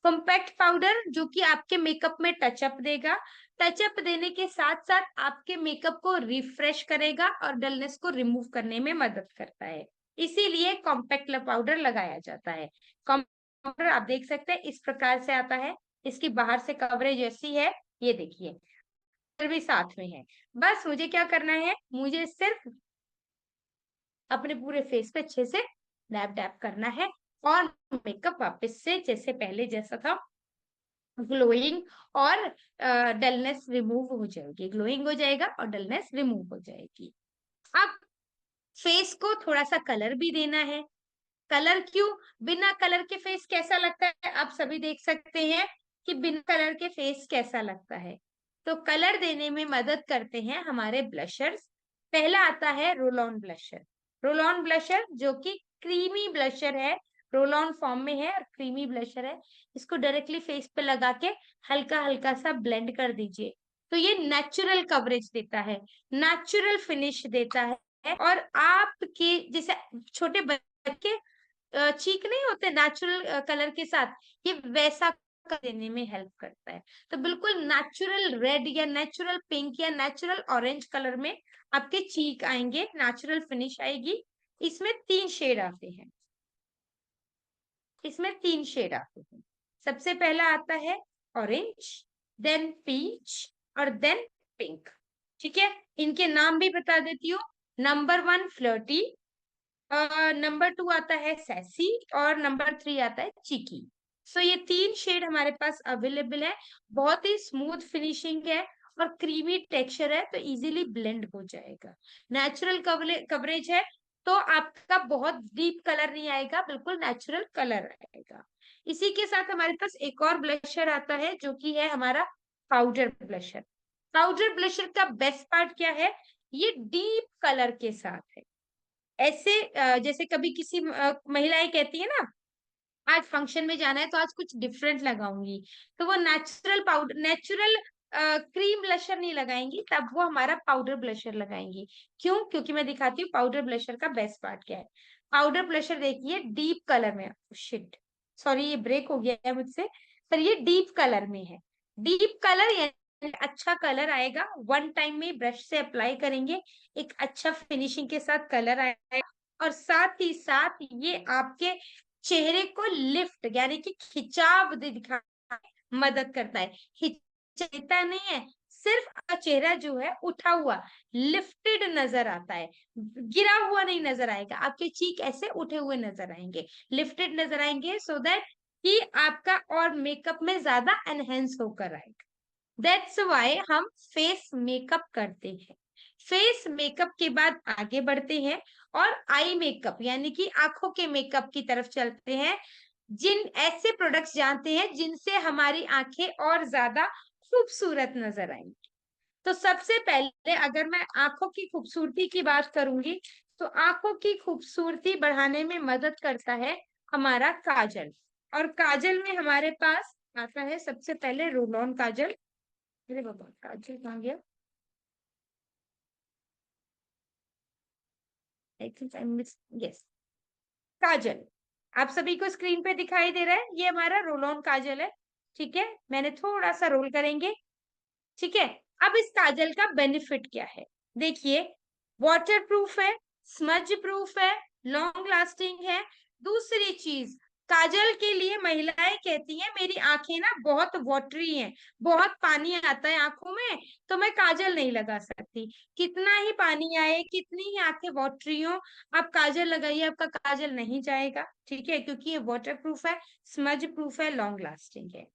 कॉम्पैक्ट पाउडर जो कि आपके मेकअप में टचअप देगा, टचअप देने के साथ साथ आपके मेकअप को रिफ्रेश करेगा और डलनेस को रिमूव करने में मदद करता है, इसीलिए कॉम्पैक्ट पाउडर लगाया जाता है। कॉम्पैक्ट पाउडर आप देख सकते हैं इस प्रकार से आता है, इसकी बाहर से कवरेज ऐसी है, ये देखिए, कलर भी साथ में है। बस मुझे क्या करना है? मुझे सिर्फ अपने पूरे फेस पे अच्छे से डैब डैब करना है, और मेकअप वापस से जैसे पहले जैसा था, ग्लोइंग और डलनेस रिमूव हो जाएगी, ग्लोइंग हो जाएगा और डलनेस रिमूव हो जाएगी। अब फेस को थोड़ा सा कलर भी देना है। कलर क्यों? बिना कलर के फेस कैसा लगता है? आप सभी देख सकते हैं कि बिना कलर के फेस कैसा लगता है। तो कलर देने में मदद करते हैं हमारे ब्लशर्स। पहला आता है roll on blusher. Roll on blusher जो कि क्रीमी ब्लशर है, रोल ऑन फॉर्म में है और क्रीमी ब्लशर है। इसको डायरेक्टली फेस पे लगा के हल्का हल्का सा ब्लेंड कर दीजिए, तो ये नेचुरल कवरेज देता है, नेचुरल फिनिश देता है। और आपके जैसे छोटे बच्चे चीक नहीं होते नेचुरल कलर के साथ, ये वैसा कर देने में हेल्प करता है। तो बिल्कुल नेचुरल रेड या नेचुरल पिंक या नेचुरल ऑरेंज कलर में आपके चीक आएंगे, नेचुरल फिनिश आएगी। इसमें 3 शेड आते हैं। इसमें 3 शेड आते हैं। सबसे पहला आता है ऑरेंज, देन पीच और देन पिंक। ठीक है, इनके नाम भी बता देती हूँ। नंबर 1 फ्लर्टी, नंबर 2 आता है सैसी और नंबर 3 आता है चीकी। सो ये 3 शेड हमारे पास अवेलेबल है। बहुत ही स्मूथ फिनिशिंग है और क्रीमी टेक्सचर है, तो इजीली ब्लेंड हो जाएगा। नेचुरल कवरेज है, तो आपका बहुत डीप कलर नहीं आएगा, बिल्कुल नेचुरल कलर आएगा। इसी के साथ हमारे पास एक और ब्लशर आता है, जो कि है हमारा पाउडर ब्लशर। पाउडर ब्लशर का बेस्ट पार्ट क्या है, ये डीप कलर के साथ है। ऐसे जैसे कभी किसी महिलाएं कहती है ना, आज फंक्शन में जाना है तो आज कुछ डिफरेंट लगाऊंगी, तो वो natural powder, natural cream blusher नहीं लगाएंगी, तब वो हमारा पाउडर ब्लशर लगाएंगी। क्यों? क्योंकि मैं दिखाती हूँ पाउडर ब्लशर का बेस्ट पार्ट क्या है। पाउडर ब्लशर देखिए डीप कलर में, शिट सॉरी ये ब्रेक हो गया है मुझसे, पर ये डीप कलर में है। डीप कलर यानी अच्छा कलर आएगा, वन टाइम में ब्रश से अप्लाई करेंगे, एक अच्छा फिनिशिंग के साथ कलर आएगा। और साथ ही साथ ये आपके चेहरे को लिफ्ट यानी कि खिंचाव दिखाने में मदद करता है। खिंचाता नहीं है, सिर्फ चेहरा जो है उठा हुआ, लिफ्टेड नजर आता है, गिरा हुआ नहीं नजर आएगा। आपके चीक ऐसे उठे हुए नजर आएंगे, लिफ्टेड नजर आएंगे, सो दैट कि आपका और मेकअप में ज्यादा एनहेंस होकर आएगा। दैट्स वाई हम फेस मेकअप करते हैं। फेस मेकअप के बाद आगे बढ़ते हैं और आई मेकअप यानी कि आंखों के मेकअप की तरफ चलते हैं। जिन ऐसे प्रोडक्ट्स जानते हैं जिनसे हमारी आंखें और ज्यादा खूबसूरत नजर आएंगी। तो सबसे पहले अगर मैं आंखों की खूबसूरती की बात करूंगी, तो आंखों की खूबसूरती बढ़ाने में मदद करता है हमारा काजल। और काजल में हमारे पास आता है सबसे पहले रोल ऑन काजल। अरे बाबा काजल कहाँ गया? I think I miss, yes, Kajal. आप सभी को स्क्रीन पे दिखाई दे रहा है, ये हमारा रोल ऑन काजल है। ठीक है, मैंने थोड़ा सा रोल करेंगे। ठीक है, अब इस काजल का बेनिफिट क्या है, देखिए, वाटर प्रूफ है, स्मज प्रूफ है, लॉन्ग लास्टिंग है। दूसरी चीज, काजल के लिए महिलाएं कहती हैं मेरी आंखें ना बहुत वाटरी हैं, बहुत पानी आता है आंखों में, तो मैं काजल नहीं लगा सकती। कितना ही पानी आए, कितनी ही आंखें वाटरी हो, आप काजल लगाइए, आपका काजल नहीं जाएगा। ठीक है, क्योंकि ये वाटर प्रूफ है, स्मज प्रूफ है, लॉन्ग लास्टिंग है।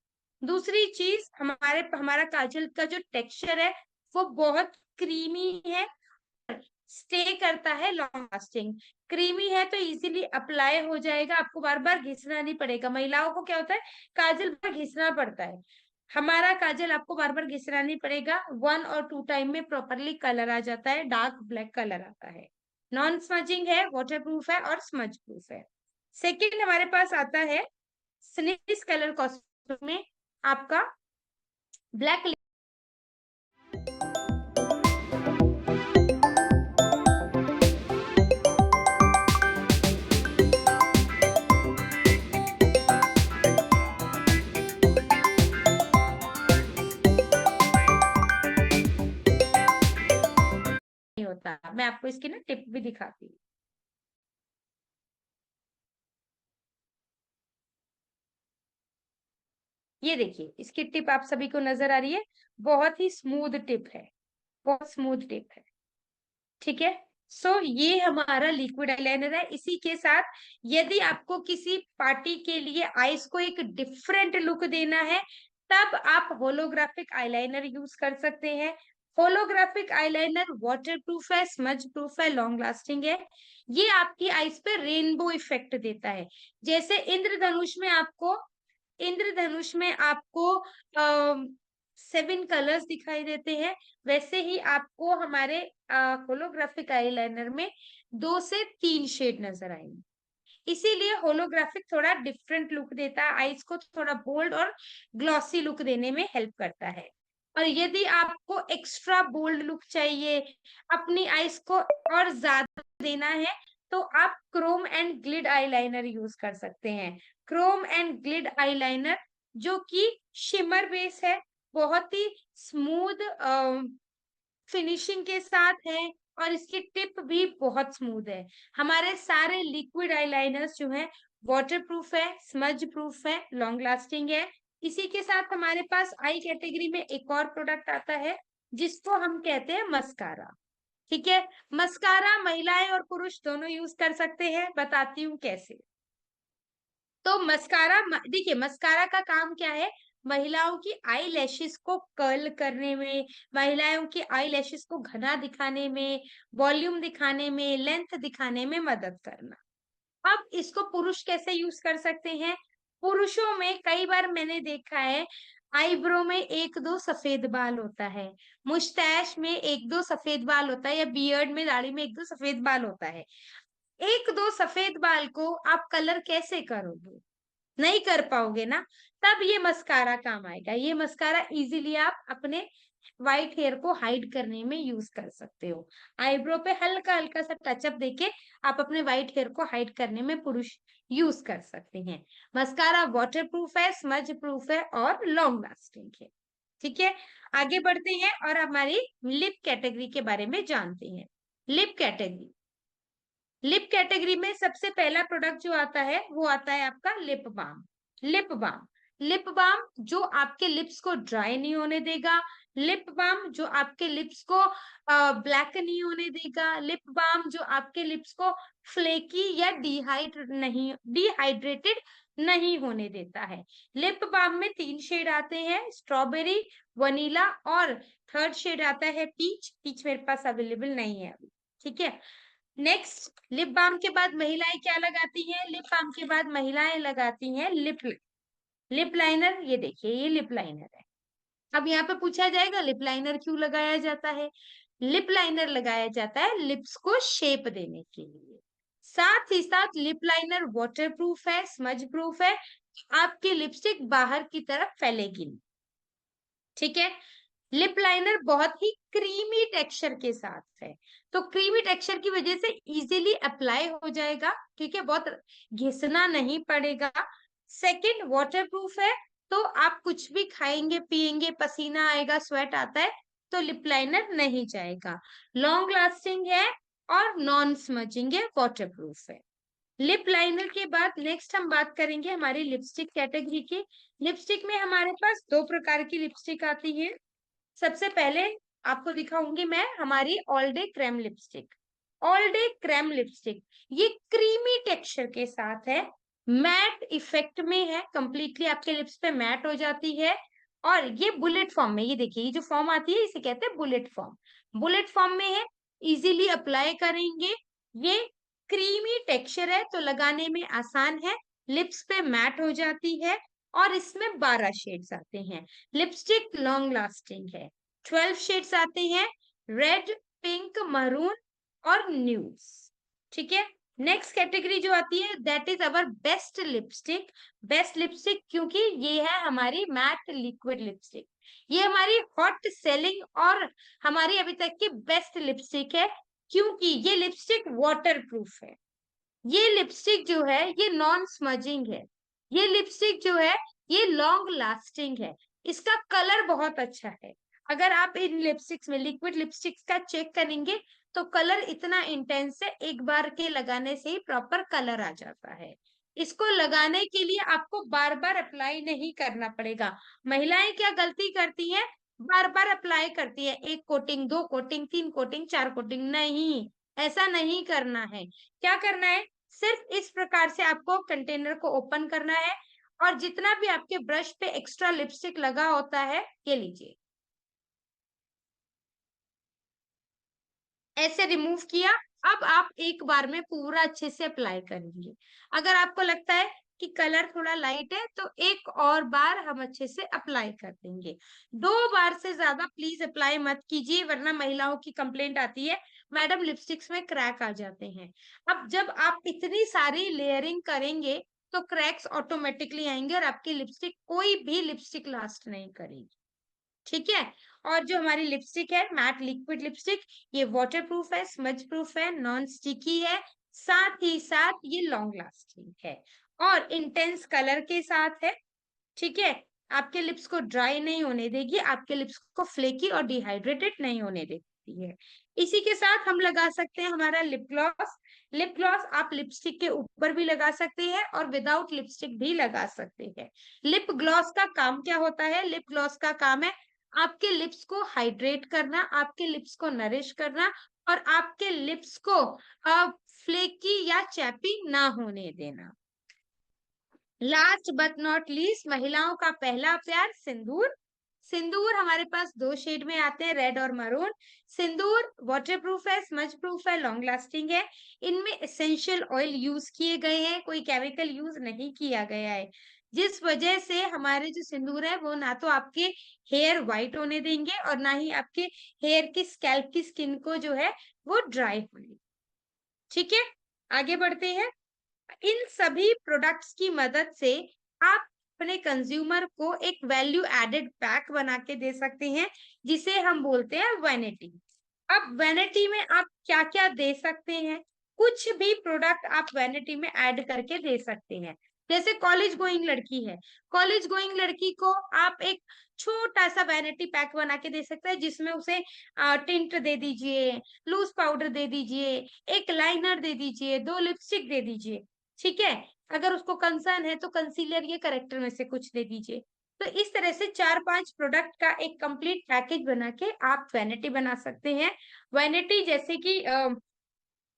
दूसरी चीज, हमारा काजल का जो टेक्सचर है वो बहुत क्रीमी है, स्टे करता है, लॉन्ग लास्टिंग। क्रीमी है तो इजीली अप्लाई हो जाएगा, आपको बार बार घिसना नहीं पड़ेगा। महिलाओं को क्या होता है, काजल बार घिसना पड़ता है, हमारा काजल आपको बार बार घिसना नहीं पड़ेगा, 1 और 2 टाइम में प्रॉपरली कलर आ जाता है, डार्क ब्लैक कलर आता है। नॉन स्मजिंग है, वाटर प्रूफ है और स्मज प्रूफ है। सेकेंड हमारे पास आता है स्निस कलर कॉस्मेटिक में आपका ब्लैक नहीं होता। मैं आपको इसकी ना टिप भी दिखाती हूँ। ये देखिए, इसकी टिप आप सभी को नजर आ रही है, बहुत ही स्मूथ टिप है, बहुत स्मूथ टिप है। ठीक है, सो ये हमारा लिक्विड आईलाइनर है। इसी के साथ यदि आपको किसी पार्टी के लिए आईज को एक डिफरेंट लुक देना है, तब आप होलोग्राफिक आईलाइनर यूज कर सकते हैं। होलोग्राफिक आईलाइनर वाटर प्रूफ है, स्मज प्रूफ है, लॉन्ग लास्टिंग है। ये आपकी आईज पे रेनबो इफेक्ट देता है। जैसे इंद्रधनुष में आपको 7 कलर्स दिखाई देते हैं, वैसे ही आपको हमारे होलोग्राफिक आईलाइनर में 2 से 3 शेड नजर आएंगे। इसीलिए होलोग्राफिक थोड़ा डिफरेंट लुक देता है, आईज को थोड़ा बोल्ड और ग्लॉसी लुक देने में हेल्प करता है। और यदि आपको एक्स्ट्रा बोल्ड लुक चाहिए, अपनी आईज को और ज्यादा देना है, तो आप क्रोम एंड ग्लिड आईलाइनर यूज कर सकते हैं। क्रोम एंड ग्लिड आईलाइनर जो कि शिमर बेस है, बहुत ही स्मूथ फिनिशिंग के साथ है और इसकी टिप भी बहुत स्मूथ है। हमारे सारे लिक्विड आईलाइनर्स जो हैं वाटर प्रूफ है, स्मज प्रूफ है, लॉन्ग लास्टिंग है। इसी के साथ हमारे पास आई कैटेगरी में एक और प्रोडक्ट आता है जिसको हम कहते हैं मस्कारा। ठीक है, मस्कारा महिलाएं और पुरुष दोनों यूज कर सकते हैं, बताती हूँ कैसे। तो मस्कारा, देखिए मस्कारा का काम क्या है, महिलाओं की आई लैशेस को कर्ल करने में, महिलाओं की आई लैशेस को घना दिखाने में, वॉल्यूम दिखाने में, लेंथ दिखाने में मदद करना। अब इसको पुरुष कैसे यूज कर सकते हैं? पुरुषों में कई बार मैंने देखा है आईब्रो में एक दो सफेद बाल होता है, मुस्टैच में एक दो सफेद बाल होता है, या बियर्ड में, दाढ़ी में एक दो सफेद बाल होता है। एक दो सफेद बाल को आप कलर कैसे करोगे? नहीं कर पाओगे ना। तब ये मस्कारा काम आएगा। ये मस्कारा इजीली आप अपने व्हाइट हेयर को हाइड करने में यूज कर सकते हो। आईब्रो पे हल्का हल्का सा टचअप देके आप अपने व्हाइट हेयर को हाइड करने में पुरुष यूज कर सकते हैं। मस्कारा वाटर प्रूफ है, स्मज प्रूफ है और लॉन्ग लास्टिंग है। ठीक है, आगे बढ़ते हैं और हमारी लिप कैटेगरी के बारे में जानते हैं। लिप कैटेगरी, लिप कैटेगरी में सबसे पहला प्रोडक्ट जो आता है वो आता है आपका lip balm. Lip balm, lip balm जो आपके लिप्स को ड्राई नहीं होने देगा, लिप बाम जो आपके लिप्स को ब्लैक नहीं होने देगा, लिप बाम जो आपके लिप्स को फ्लेकी या डिहाइड्रेटेड नहीं होने देता है। लिप बाम में 3 शेड आते हैं, स्ट्रॉबेरी, वनीला और थर्ड शेड आता है पीच। पीच मेरे पास अवेलेबल नहीं है अभी। ठीक है, नेक्स्ट लिप बाम के बाद महिलाएं क्या लगाती हैं? लिप बाम के बाद महिलाएं लगाती हैं लिप लाइनर। ये देखिए, ये लिप लाइनर है। अब यहाँ पे पूछा जाएगा लिप लाइनर क्यों लगाया जाता है? लिप लाइनर लगाया जाता है लिप्स को शेप देने के लिए। साथ ही साथ लिप लाइनर वाटर प्रूफ है, स्मज प्रूफ है, आपकी लिपस्टिक बाहर की तरफ फैलेगी नहीं। ठीक है, लिप लाइनर बहुत ही क्रीमी टेक्सचर के साथ है, तो क्रीमी टेक्सचर की वजह से इजीली अप्लाई हो जाएगा। ठीक है, बहुत घिसना नहीं पड़ेगा। सेकंड, वाटर प्रूफ है, तो आप कुछ भी खाएंगे पिएंगे, पसीना आएगा, स्वेट आता है तो लिप लाइनर नहीं जाएगा। लॉन्ग लास्टिंग है और नॉन स्मचिंग है, वाटर प्रूफ है। लिप लाइनर के बाद नेक्स्ट हम बात करेंगे हमारी लिपस्टिक कैटेगरी की। लिपस्टिक में हमारे पास 2 प्रकार की लिपस्टिक आती है। सबसे पहले आपको दिखाऊंगी मैं हमारी all day creme lipstick. All day creme lipstick ये क्रीमी टेक्सचर के साथ है, मैट इफेक्ट में है, कंप्लीटली आपके लिप्स पे मैट हो जाती है और ये बुलेट फॉर्म में, ये देखिए ये जो फॉर्म आती है इसे कहते हैं बुलेट फॉर्म। बुलेट फॉर्म में है, इजीली अप्लाई करेंगे। ये क्रीमी टेक्सचर है तो लगाने में आसान है, लिप्स पे मैट हो जाती है और इसमें 12 शेड्स आते हैं। लिपस्टिक लॉन्ग लास्टिंग है, 12 शेड्स आते हैं, रेड, पिंक, मरून और न्यूड्स। ठीक है, नेक्स्ट कैटेगरी जो आती है that is our best lipstick. Best lipstick क्योंकि ये है हमारी मैट लिक्विड लिपस्टिक। ये हमारी हॉट सेलिंग और हमारी अभी तक की बेस्ट लिपस्टिक है क्योंकि ये लिपस्टिक वाटर प्रूफ है। ये लिपस्टिक जो है ये नॉन स्मजिंग है। ये लिपस्टिक जो है ये लॉन्ग लास्टिंग है। इसका कलर बहुत अच्छा है। अगर आप इन लिपस्टिक्स में लिक्विड लिपस्टिक्स का चेक करेंगे तो कलर इतना इंटेंस है, एक बार के लगाने से ही प्रॉपर कलर आ जाता है। इसको लगाने के लिए आपको बार बार अप्लाई नहीं करना पड़ेगा। महिलाएं क्या गलती करती हैं, बार बार अप्लाई करती है, 1 कोटिंग, 2 कोटिंग, 3 कोटिंग, 4 कोटिंग। नहीं, ऐसा नहीं करना है। क्या करना है, सिर्फ इस प्रकार से आपको कंटेनर को ओपन करना है और जितना भी आपके ब्रश पे एक्स्ट्रा लिपस्टिक लगा होता है ये लीजिए, ऐसे रिमूव किया। अब आप एक बार में पूरा अच्छे से अप्लाई करेंगे। अगर आपको लगता है कि कलर थोड़ा लाइट है तो एक और बार हम अच्छे से अप्लाई कर देंगे। 2 बार से ज्यादा प्लीज अप्लाई मत कीजिए वरना महिलाओं की कंप्लेंट आती है मैडम लिपस्टिक्स में क्रैक आ जाते हैं। अब जब आप इतनी सारी लेयरिंग करेंगे तो क्रैक्स ऑटोमेटिकली आएंगे और आपकी लिपस्टिक, कोई भी लिपस्टिक लास्ट नहीं करेगी। ठीक है, और जो हमारी लिपस्टिक है मैट लिक्विड लिपस्टिक, ये वाटर प्रूफ है, स्मज प्रूफ है, नॉन स्टिकी है, साथ ही साथ ये लॉन्ग लास्टिंग है और इंटेंस कलर के साथ है। ठीक है, आपके लिप्स को ड्राई नहीं होने देगी, आपके लिप्स को फ्लेकी और डिहाइड्रेटेड नहीं होने देती है। इसी के साथ हम लगा सकते हैं हमारा लिप ग्लॉस। लिप ग्लॉस आप लिपस्टिक के ऊपर भी लगा सकते हैं और विदाउट लिपस्टिक भी लगा सकते हैं। लिप ग्लॉस का काम क्या होता है? लिप ग्लॉस का काम है आपके लिप्स को हाइड्रेट करना, आपके लिप्स को नरिश करना और आपके लिप्स को फ्लेकी या चैपी ना होने देना। लास्ट बट नॉट लीस्ट, महिलाओं का पहला प्यार सिंदूर। सिंदूर हमारे पास 2 शेड में आते हैं, रेड और मरून। सिंदूर वाटर प्रूफ है, स्मज प्रूफ है, लॉन्ग लास्टिंग है। इनमें एसेंशियल ऑयल यूज किए गए हैं, कोई केमिकल यूज नहीं किया गया है, जिस वजह से हमारे जो सिंदूर है वो ना तो आपके हेयर व्हाइट होने देंगे और ना ही आपके हेयर की स्कैल्प की स्किन को जो है वो ड्राई होने। ठीक है, आगे बढ़ते हैं। इन सभी प्रोडक्ट्स की मदद से आप अपने कंज्यूमर को एक वैल्यू एडेड पैक बना के दे सकते हैं, जिसे हम बोलते हैं वैनिटी। अब वैनिटी में आप क्या क्या दे सकते हैं? कुछ भी प्रोडक्ट आप वैनिटी में ऐड करके दे सकते हैं। जैसे कॉलेज गोइंग लड़की है, कॉलेज गोइंग लड़की को आप एक छोटा सा वैनिटी पैक बना के दे सकते हैं, जिसमें उसे टिंट दे दीजिए, लूज पाउडर दे दीजिए, एक लाइनर दे दीजिए, 2 लिपस्टिक दे दीजिए। ठीक है, अगर उसको कंसर्न है तो कंसीलर या करेक्टर में से कुछ दे दीजिए। तो इस तरह से 4-5 प्रोडक्ट का एक कंप्लीट पैकेज बना के आप वैनिटी बना सकते हैं। वैनिटी जैसे कि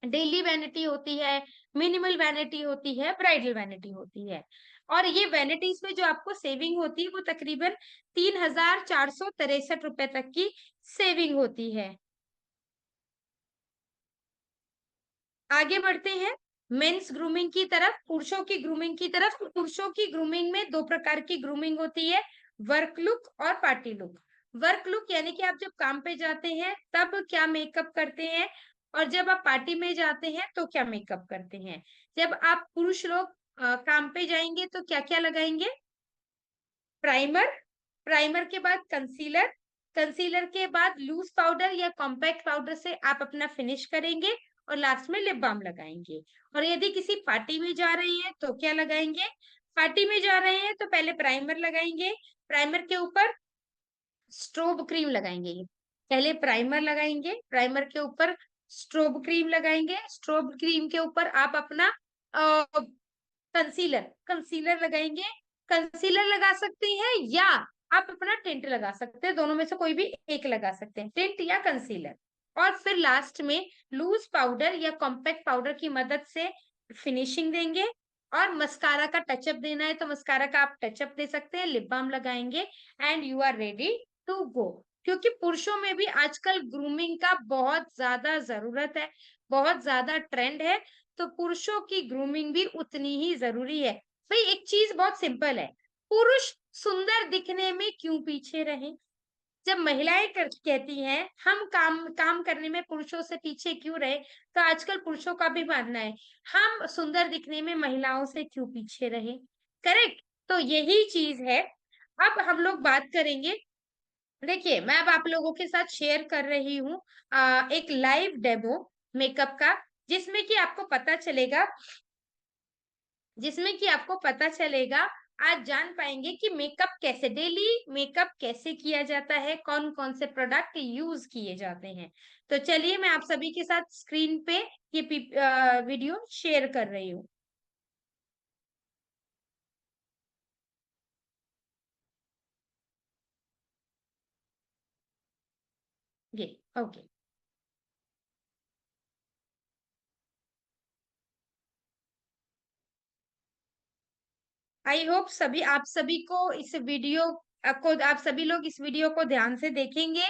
डेली वैनिटी होती है, मिनिमल वैनिटी होती है, ब्राइडल वैनिटी होती है। और ये वैनिटीज में जो आपको सेविंग होती है वो तकरीबन 3,463 रुपए तक की सेविंग होती है। आगे बढ़ते हैं मेंस ग्रूमिंग की तरफ, पुरुषों की ग्रूमिंग की तरफ। पुरुषों की ग्रूमिंग में 2 प्रकार की ग्रूमिंग होती है, वर्क लुक और पार्टी लुक। वर्क लुक यानी कि आप जब काम पे जाते हैं तब क्या मेकअप करते हैं, और जब आप पार्टी में जाते हैं तो क्या मेकअप करते हैं। जब आप पुरुष लोग काम पे जाएंगे तो क्या क्या लगाएंगे? प्राइमर, प्राइमर के बाद कंसीलर, कंसीलर के बाद लूज पाउडर या कॉम्पैक्ट पाउडर से आप अपना फिनिश करेंगे और लास्ट में लिप बाम लगाएंगे। और यदि किसी पार्टी में जा रहे हैं तो क्या लगाएंगे? पार्टी में जा रहे हैं तो पहले प्राइमर लगाएंगे, प्राइमर के ऊपर स्ट्रोब क्रीम लगाएंगे। पहले प्राइमर लगाएंगे, प्राइमर के ऊपर स्ट्रोब क्रीम लगाएंगे, स्ट्रोब क्रीम के ऊपर आप अपना कंसीलर, कंसीलर लगाएंगे। कंसीलर लगा सकते हैं या आप अपना टिंट लगा सकते हैं, दोनों में से कोई भी एक लगा सकते हैं, टिंट या कंसीलर। और फिर लास्ट में लूज पाउडर या कॉम्पैक्ट पाउडर की मदद से फिनिशिंग देंगे। और मस्कारा का टचअप देना है तो मस्कारा का आप टचअप दे सकते हैं, लिप बाम लगाएंगे and you are ready to go. क्योंकि पुरुषों में भी आजकल ग्रूमिंग का बहुत ज्यादा जरूरत है, बहुत ज्यादा ट्रेंड है, तो पुरुषों की ग्रूमिंग भी उतनी ही जरूरी है। भाई एक चीज बहुत सिंपल है, पुरुष सुंदर दिखने में क्यों पीछे रहे? जब महिलाएं कहती हैं हम काम काम करने में पुरुषों से पीछे क्यों रहे, तो आजकल पुरुषों का भी मानना है हम सुंदर दिखने में महिलाओं से क्यों पीछे रहे। करेक्ट, तो यही चीज है। अब हम लोग बात करेंगे, देखिए मैं अब आप लोगों के साथ शेयर कर रही हूँ एक लाइव डेमो मेकअप का, जिसमें कि आपको पता चलेगा, जिसमें कि आपको पता चलेगा, आज जान पाएंगे कि मेकअप कैसे, डेली मेकअप कैसे किया जाता है, कौन कौन से प्रोडक्ट यूज किए जाते हैं। तो चलिए मैं आप सभी के साथ स्क्रीन पे ये वीडियो शेयर कर रही हूँ। ये ओके, आई होप सभी आप सभी को इस वीडियो को, आप सभी लोग इस वीडियो को ध्यान से देखेंगे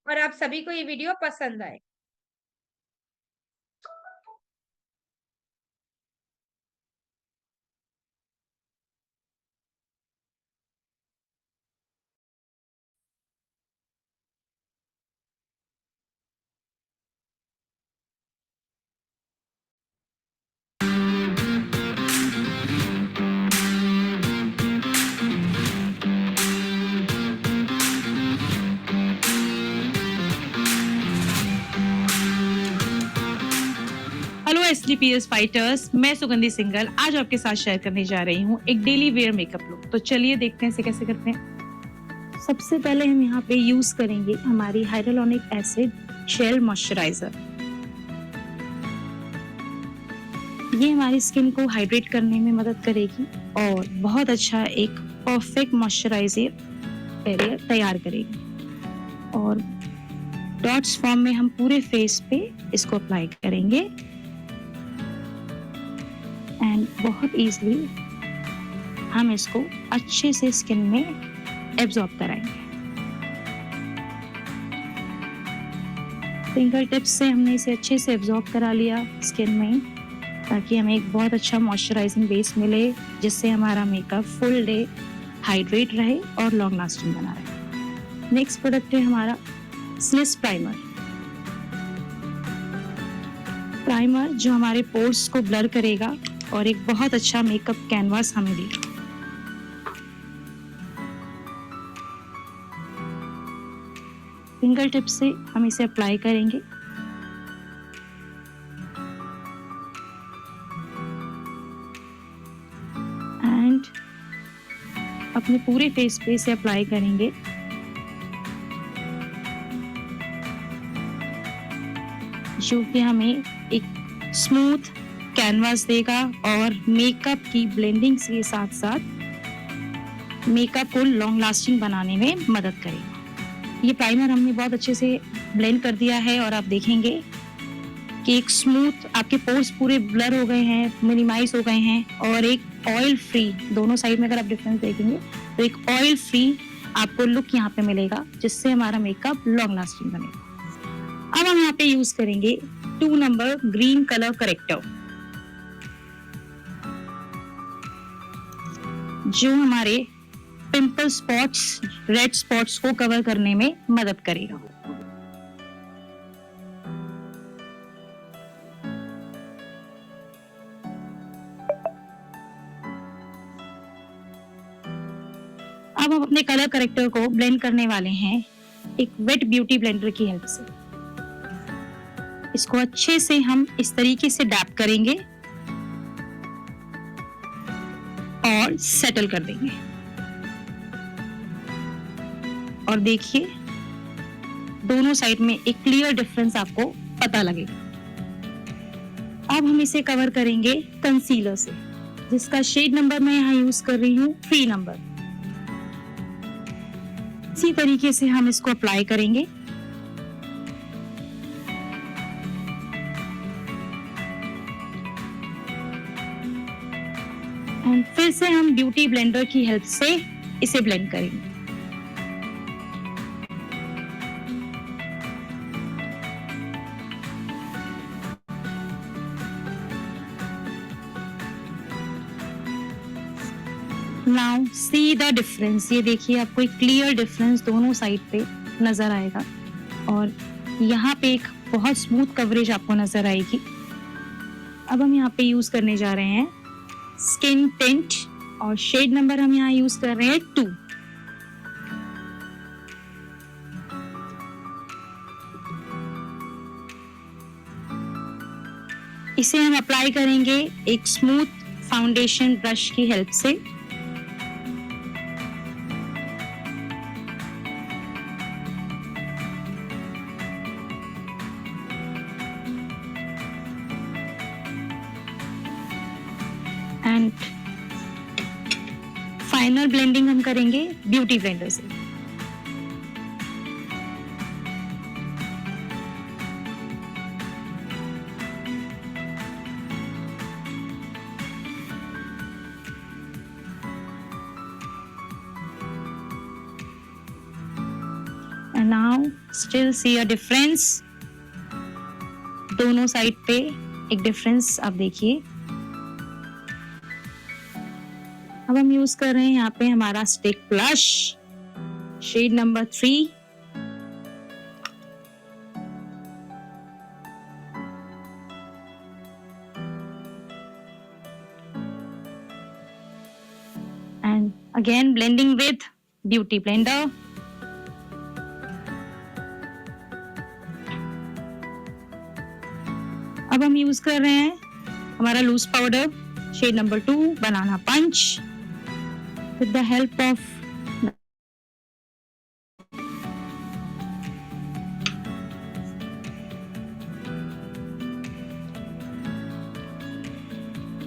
और आप सभी को ये वीडियो पसंद आए। स्लीपियर्स फाइटर्स, मैं सुगंधी सिंगल आज आपके साथ शेयर करने जा रही हूँ एक डेली वेयर मेकअप लुक। तो चलिए देखते हैं इसे कैसे करते हैं। सबसे पहले हम यहाँ पे यूज करेंगे हमारी हाइड्रोलॉनिक एसिड जेल मॉइस्चराइजर। ये हमारी स्किन को हाइड्रेट करने में मदद करेगी और बहुत अच्छा एक परफेक्ट मॉइस्चराइजर बैरियर तैयार करेगी। और डॉट्स फॉर्म में हम पूरे फेस पे इसको अप्लाई करेंगे एंड बहुत इजीली हम इसको अच्छे से स्किन में एब्जॉर्ब कराएंगे। फिंगर टिप्स से हमने इसे अच्छे से एब्जॉर्ब करा लिया स्किन में, ताकि हमें एक बहुत अच्छा मॉइस्चराइजिंग बेस मिले, जिससे हमारा मेकअप फुल डे हाइड्रेट रहे और लॉन्ग लास्टिंग बना रहे। नेक्स्ट प्रोडक्ट है हमारा स्लिस प्राइमर। प्राइमर जो हमारे पोर्स को ब्लर करेगा और एक बहुत अच्छा मेकअप कैनवास हमें देगा। फिंगर टिप से हम इसे अप्लाई करेंगे। एंड अपने पूरे फेस पे इसे अप्लाई करेंगे। जो कि हमें एक स्मूथ कैनवास देगा और मेकअप की ब्लेंडिंग के साथ साथ मेकअप को लॉन्ग लास्टिंग बनाने में मदद करेगा। ये प्राइमर हमने बहुत अच्छे से ब्लेंड कर दिया है और आप देखेंगे कि एक स्मूथ, आपके पोर्स पूरे ब्लर हो गए हैं, मिनिमाइज हो गए हैं और एक ऑयल फ्री, दोनों साइड में अगर आप डिफरेंस देखेंगे तो एक ऑयल फ्री आपको लुक यहाँ पे मिलेगा, जिससे हमारा मेकअप लॉन्ग लास्टिंग बनेगा। अब हम यहाँ पे यूज करेंगे 2 नंबर ग्रीन कलर करेक्टर, जो हमारे पिंपल स्पॉट्स, रेड स्पॉट्स को कवर करने में मदद करेगा। अब हम अपने कलर करेक्टर को ब्लेंड करने वाले हैं एक वेट ब्यूटी ब्लेंडर की हेल्प से। इसको अच्छे से हम इस तरीके से डैप करेंगे और सेटल कर देंगे। और देखिए दोनों साइड में एक क्लियर डिफरेंस आपको पता लगेगा। अब हम इसे कवर करेंगे कंसीलर से, जिसका शेड नंबर मैं यहाँ यूज कर रही हूँ 3 नंबर। इसी तरीके से हम इसको अप्लाई करेंगे। एंड फिर से हम ब्यूटी ब्लेंडर की हेल्प से इसे ब्लेंड करेंगे। Now see the difference. ये देखिए आपको एक क्लियर डिफरेंस दोनों साइड पे नजर आएगा और यहाँ पे एक बहुत स्मूथ कवरेज आपको नजर आएगी। अब हम यहाँ पे यूज करने जा रहे हैं स्किन टिंट और शेड नंबर हम यहाँ यूज कर रहे हैं 2। इसे हम अप्लाई करेंगे एक स्मूथ फाउंडेशन ब्रश की हेल्प से। एंड फाइनल ब्लेंडिंग हम करेंगे ब्यूटी ब्लेंडर से। And now still see a difference। दोनों साइड पे एक डिफरेंस आप देखिए। अब हम यूज कर रहे हैं यहाँ पे हमारा stick blush shade number 3। And again blending with beauty blender। अब हम यूज कर रहे हैं हमारा loose powder shade number 2 banana punch with the help of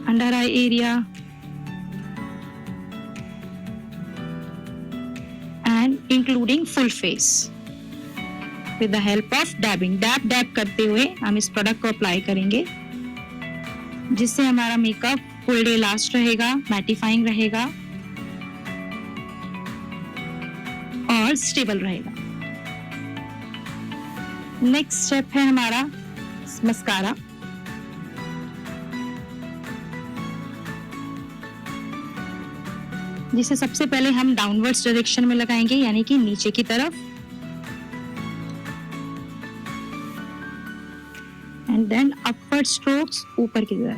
under eye area and including full face with the help of dabbing. Dab करते हुए हम इस प्रोडक्ट को अप्लाई करेंगे, जिससे हमारा मेकअप फुल डे लास्ट रहेगा, मैटिफाइंग रहेगा और स्टेबल रहेगा। नेक्स्ट स्टेप है हमारा मस्कारा। जिसे सबसे पहले हम डाउनवर्ड्स डायरेक्शन में लगाएंगे, यानी कि नीचे की तरफ, एंड देन अपवर्ड स्ट्रोक्स ऊपर की तरफ।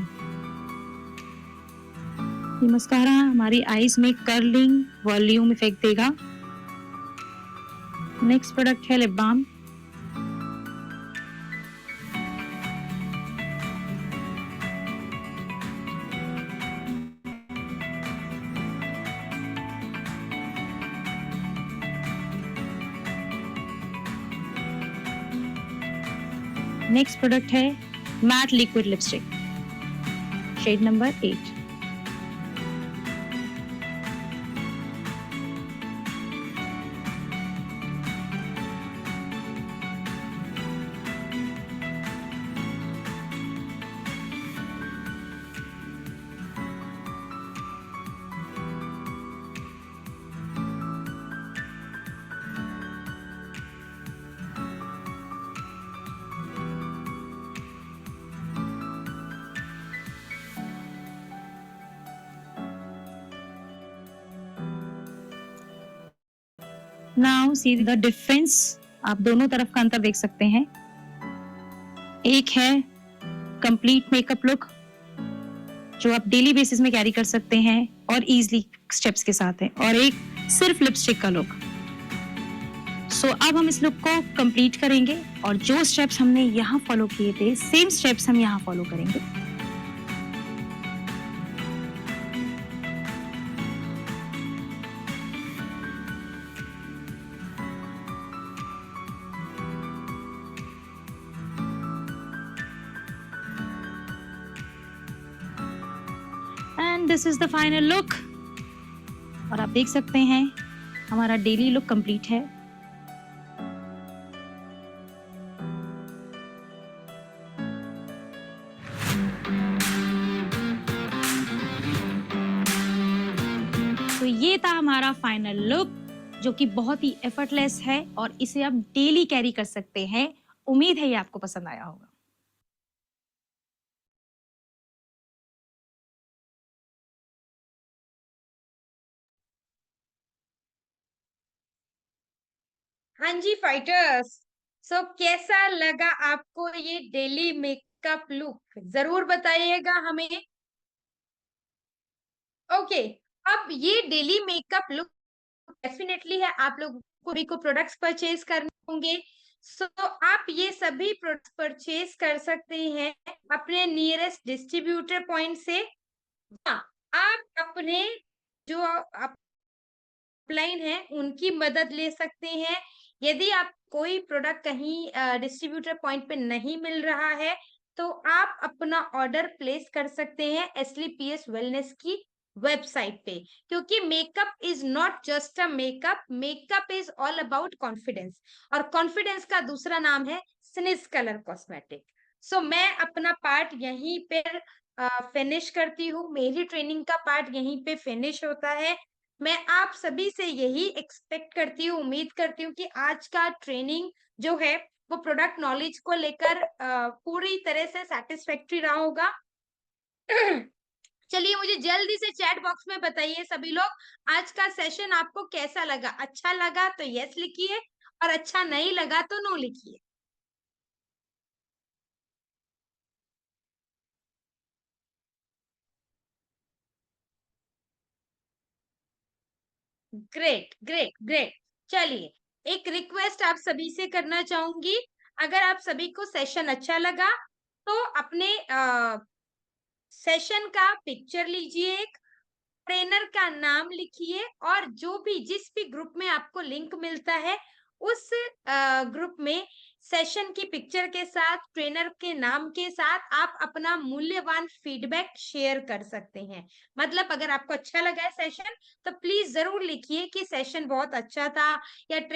ये मस्कारा हमारी आईज में कर्लिंग वॉल्यूम इफेक्ट देगा। नेक्स्ट प्रोडक्ट है लिप बाम। नेक्स्ट प्रोडक्ट है matte liquid lipstick shade number 8। Now see the difference. आप दोनों तरफ का अंतर देख सकते हैं। एक है कंप्लीट मेकअप लुक जो आप डेली बेसिस में कैरी कर सकते हैं और इजीली स्टेप्स के साथ है, और एक सिर्फ लिपस्टिक का लुक। सो अब हम इस लुक को कंप्लीट करेंगे और जो स्टेप्स हमने यहाँ फॉलो किए थे, सेम स्टेप्स हम यहाँ फॉलो करेंगे। And this is the final look. और आप देख सकते हैं हमारा डेली लुक कंप्लीट है। तो ये था हमारा फाइनल लुक, जो कि बहुत ही एफर्टलेस है और इसे आप डेली कैरी कर सकते हैं। उम्मीद है ये आपको पसंद आया होगा। हाँ जी फाइटर्स, सो कैसा लगा आपको ये डेली मेकअप लुक? जरूर बताइएगा हमें। ओके, अब ये डेली मेकअप लुक डेफिनेटली है, आप लोग को प्रोडक्ट्स परचेज करने होंगे। सो आप ये सभी प्रोडक्ट्स परचेज कर सकते हैं अपने नियरेस्ट डिस्ट्रीब्यूटर पॉइंट से। हाँ, आप अपने जो अपलाइन है उनकी मदद ले सकते हैं। यदि आप कोई प्रोडक्ट कहीं डिस्ट्रीब्यूटर पॉइंट पे नहीं मिल रहा है, तो आप अपना ऑर्डर प्लेस कर सकते हैं एसलीपीएस वेलनेस की वेबसाइट पे, क्योंकि makeup is not just a makeup, makeup is all about confidence, और कॉन्फिडेंस का दूसरा नाम है स्निज कलर कॉस्मेटिक। सो मैं अपना पार्ट यहीं पे फिनिश करती हूँ, मेरी ट्रेनिंग का पार्ट यहीं पे फिनिश होता है। मैं आप सभी से यही एक्सपेक्ट करती हूँ, उम्मीद करती हूँ कि आज का ट्रेनिंग जो है वो प्रोडक्ट नॉलेज को लेकर पूरी तरह से सेटिस्फैक्ट्री रहा होगा। चलिए मुझे जल्दी से चैट बॉक्स में बताइए सभी लोग, आज का सेशन आपको कैसा लगा? अच्छा लगा तो यस लिखिए, और अच्छा नहीं लगा तो नो लिखिए। Great great great. चलिए एक रिक्वेस्ट आप सभी से करना चाहूंगी, अगर आप सभी को सेशन अच्छा लगा तो अपने सेशन का पिक्चर लीजिए, एक ट्रेनर का नाम लिखिए और जो भी जिस भी ग्रुप में आपको लिंक मिलता है उस ग्रुप में सेशन की पिक्चर के साथ ट्रेनर के नाम के साथ आप अपना मूल्यवान फीडबैक शेयर कर सकते हैं। मतलब अगर आपको अच्छा लगा है सेशन तो प्लीज जरूर लिखिए कि सेशन बहुत अच्छा था या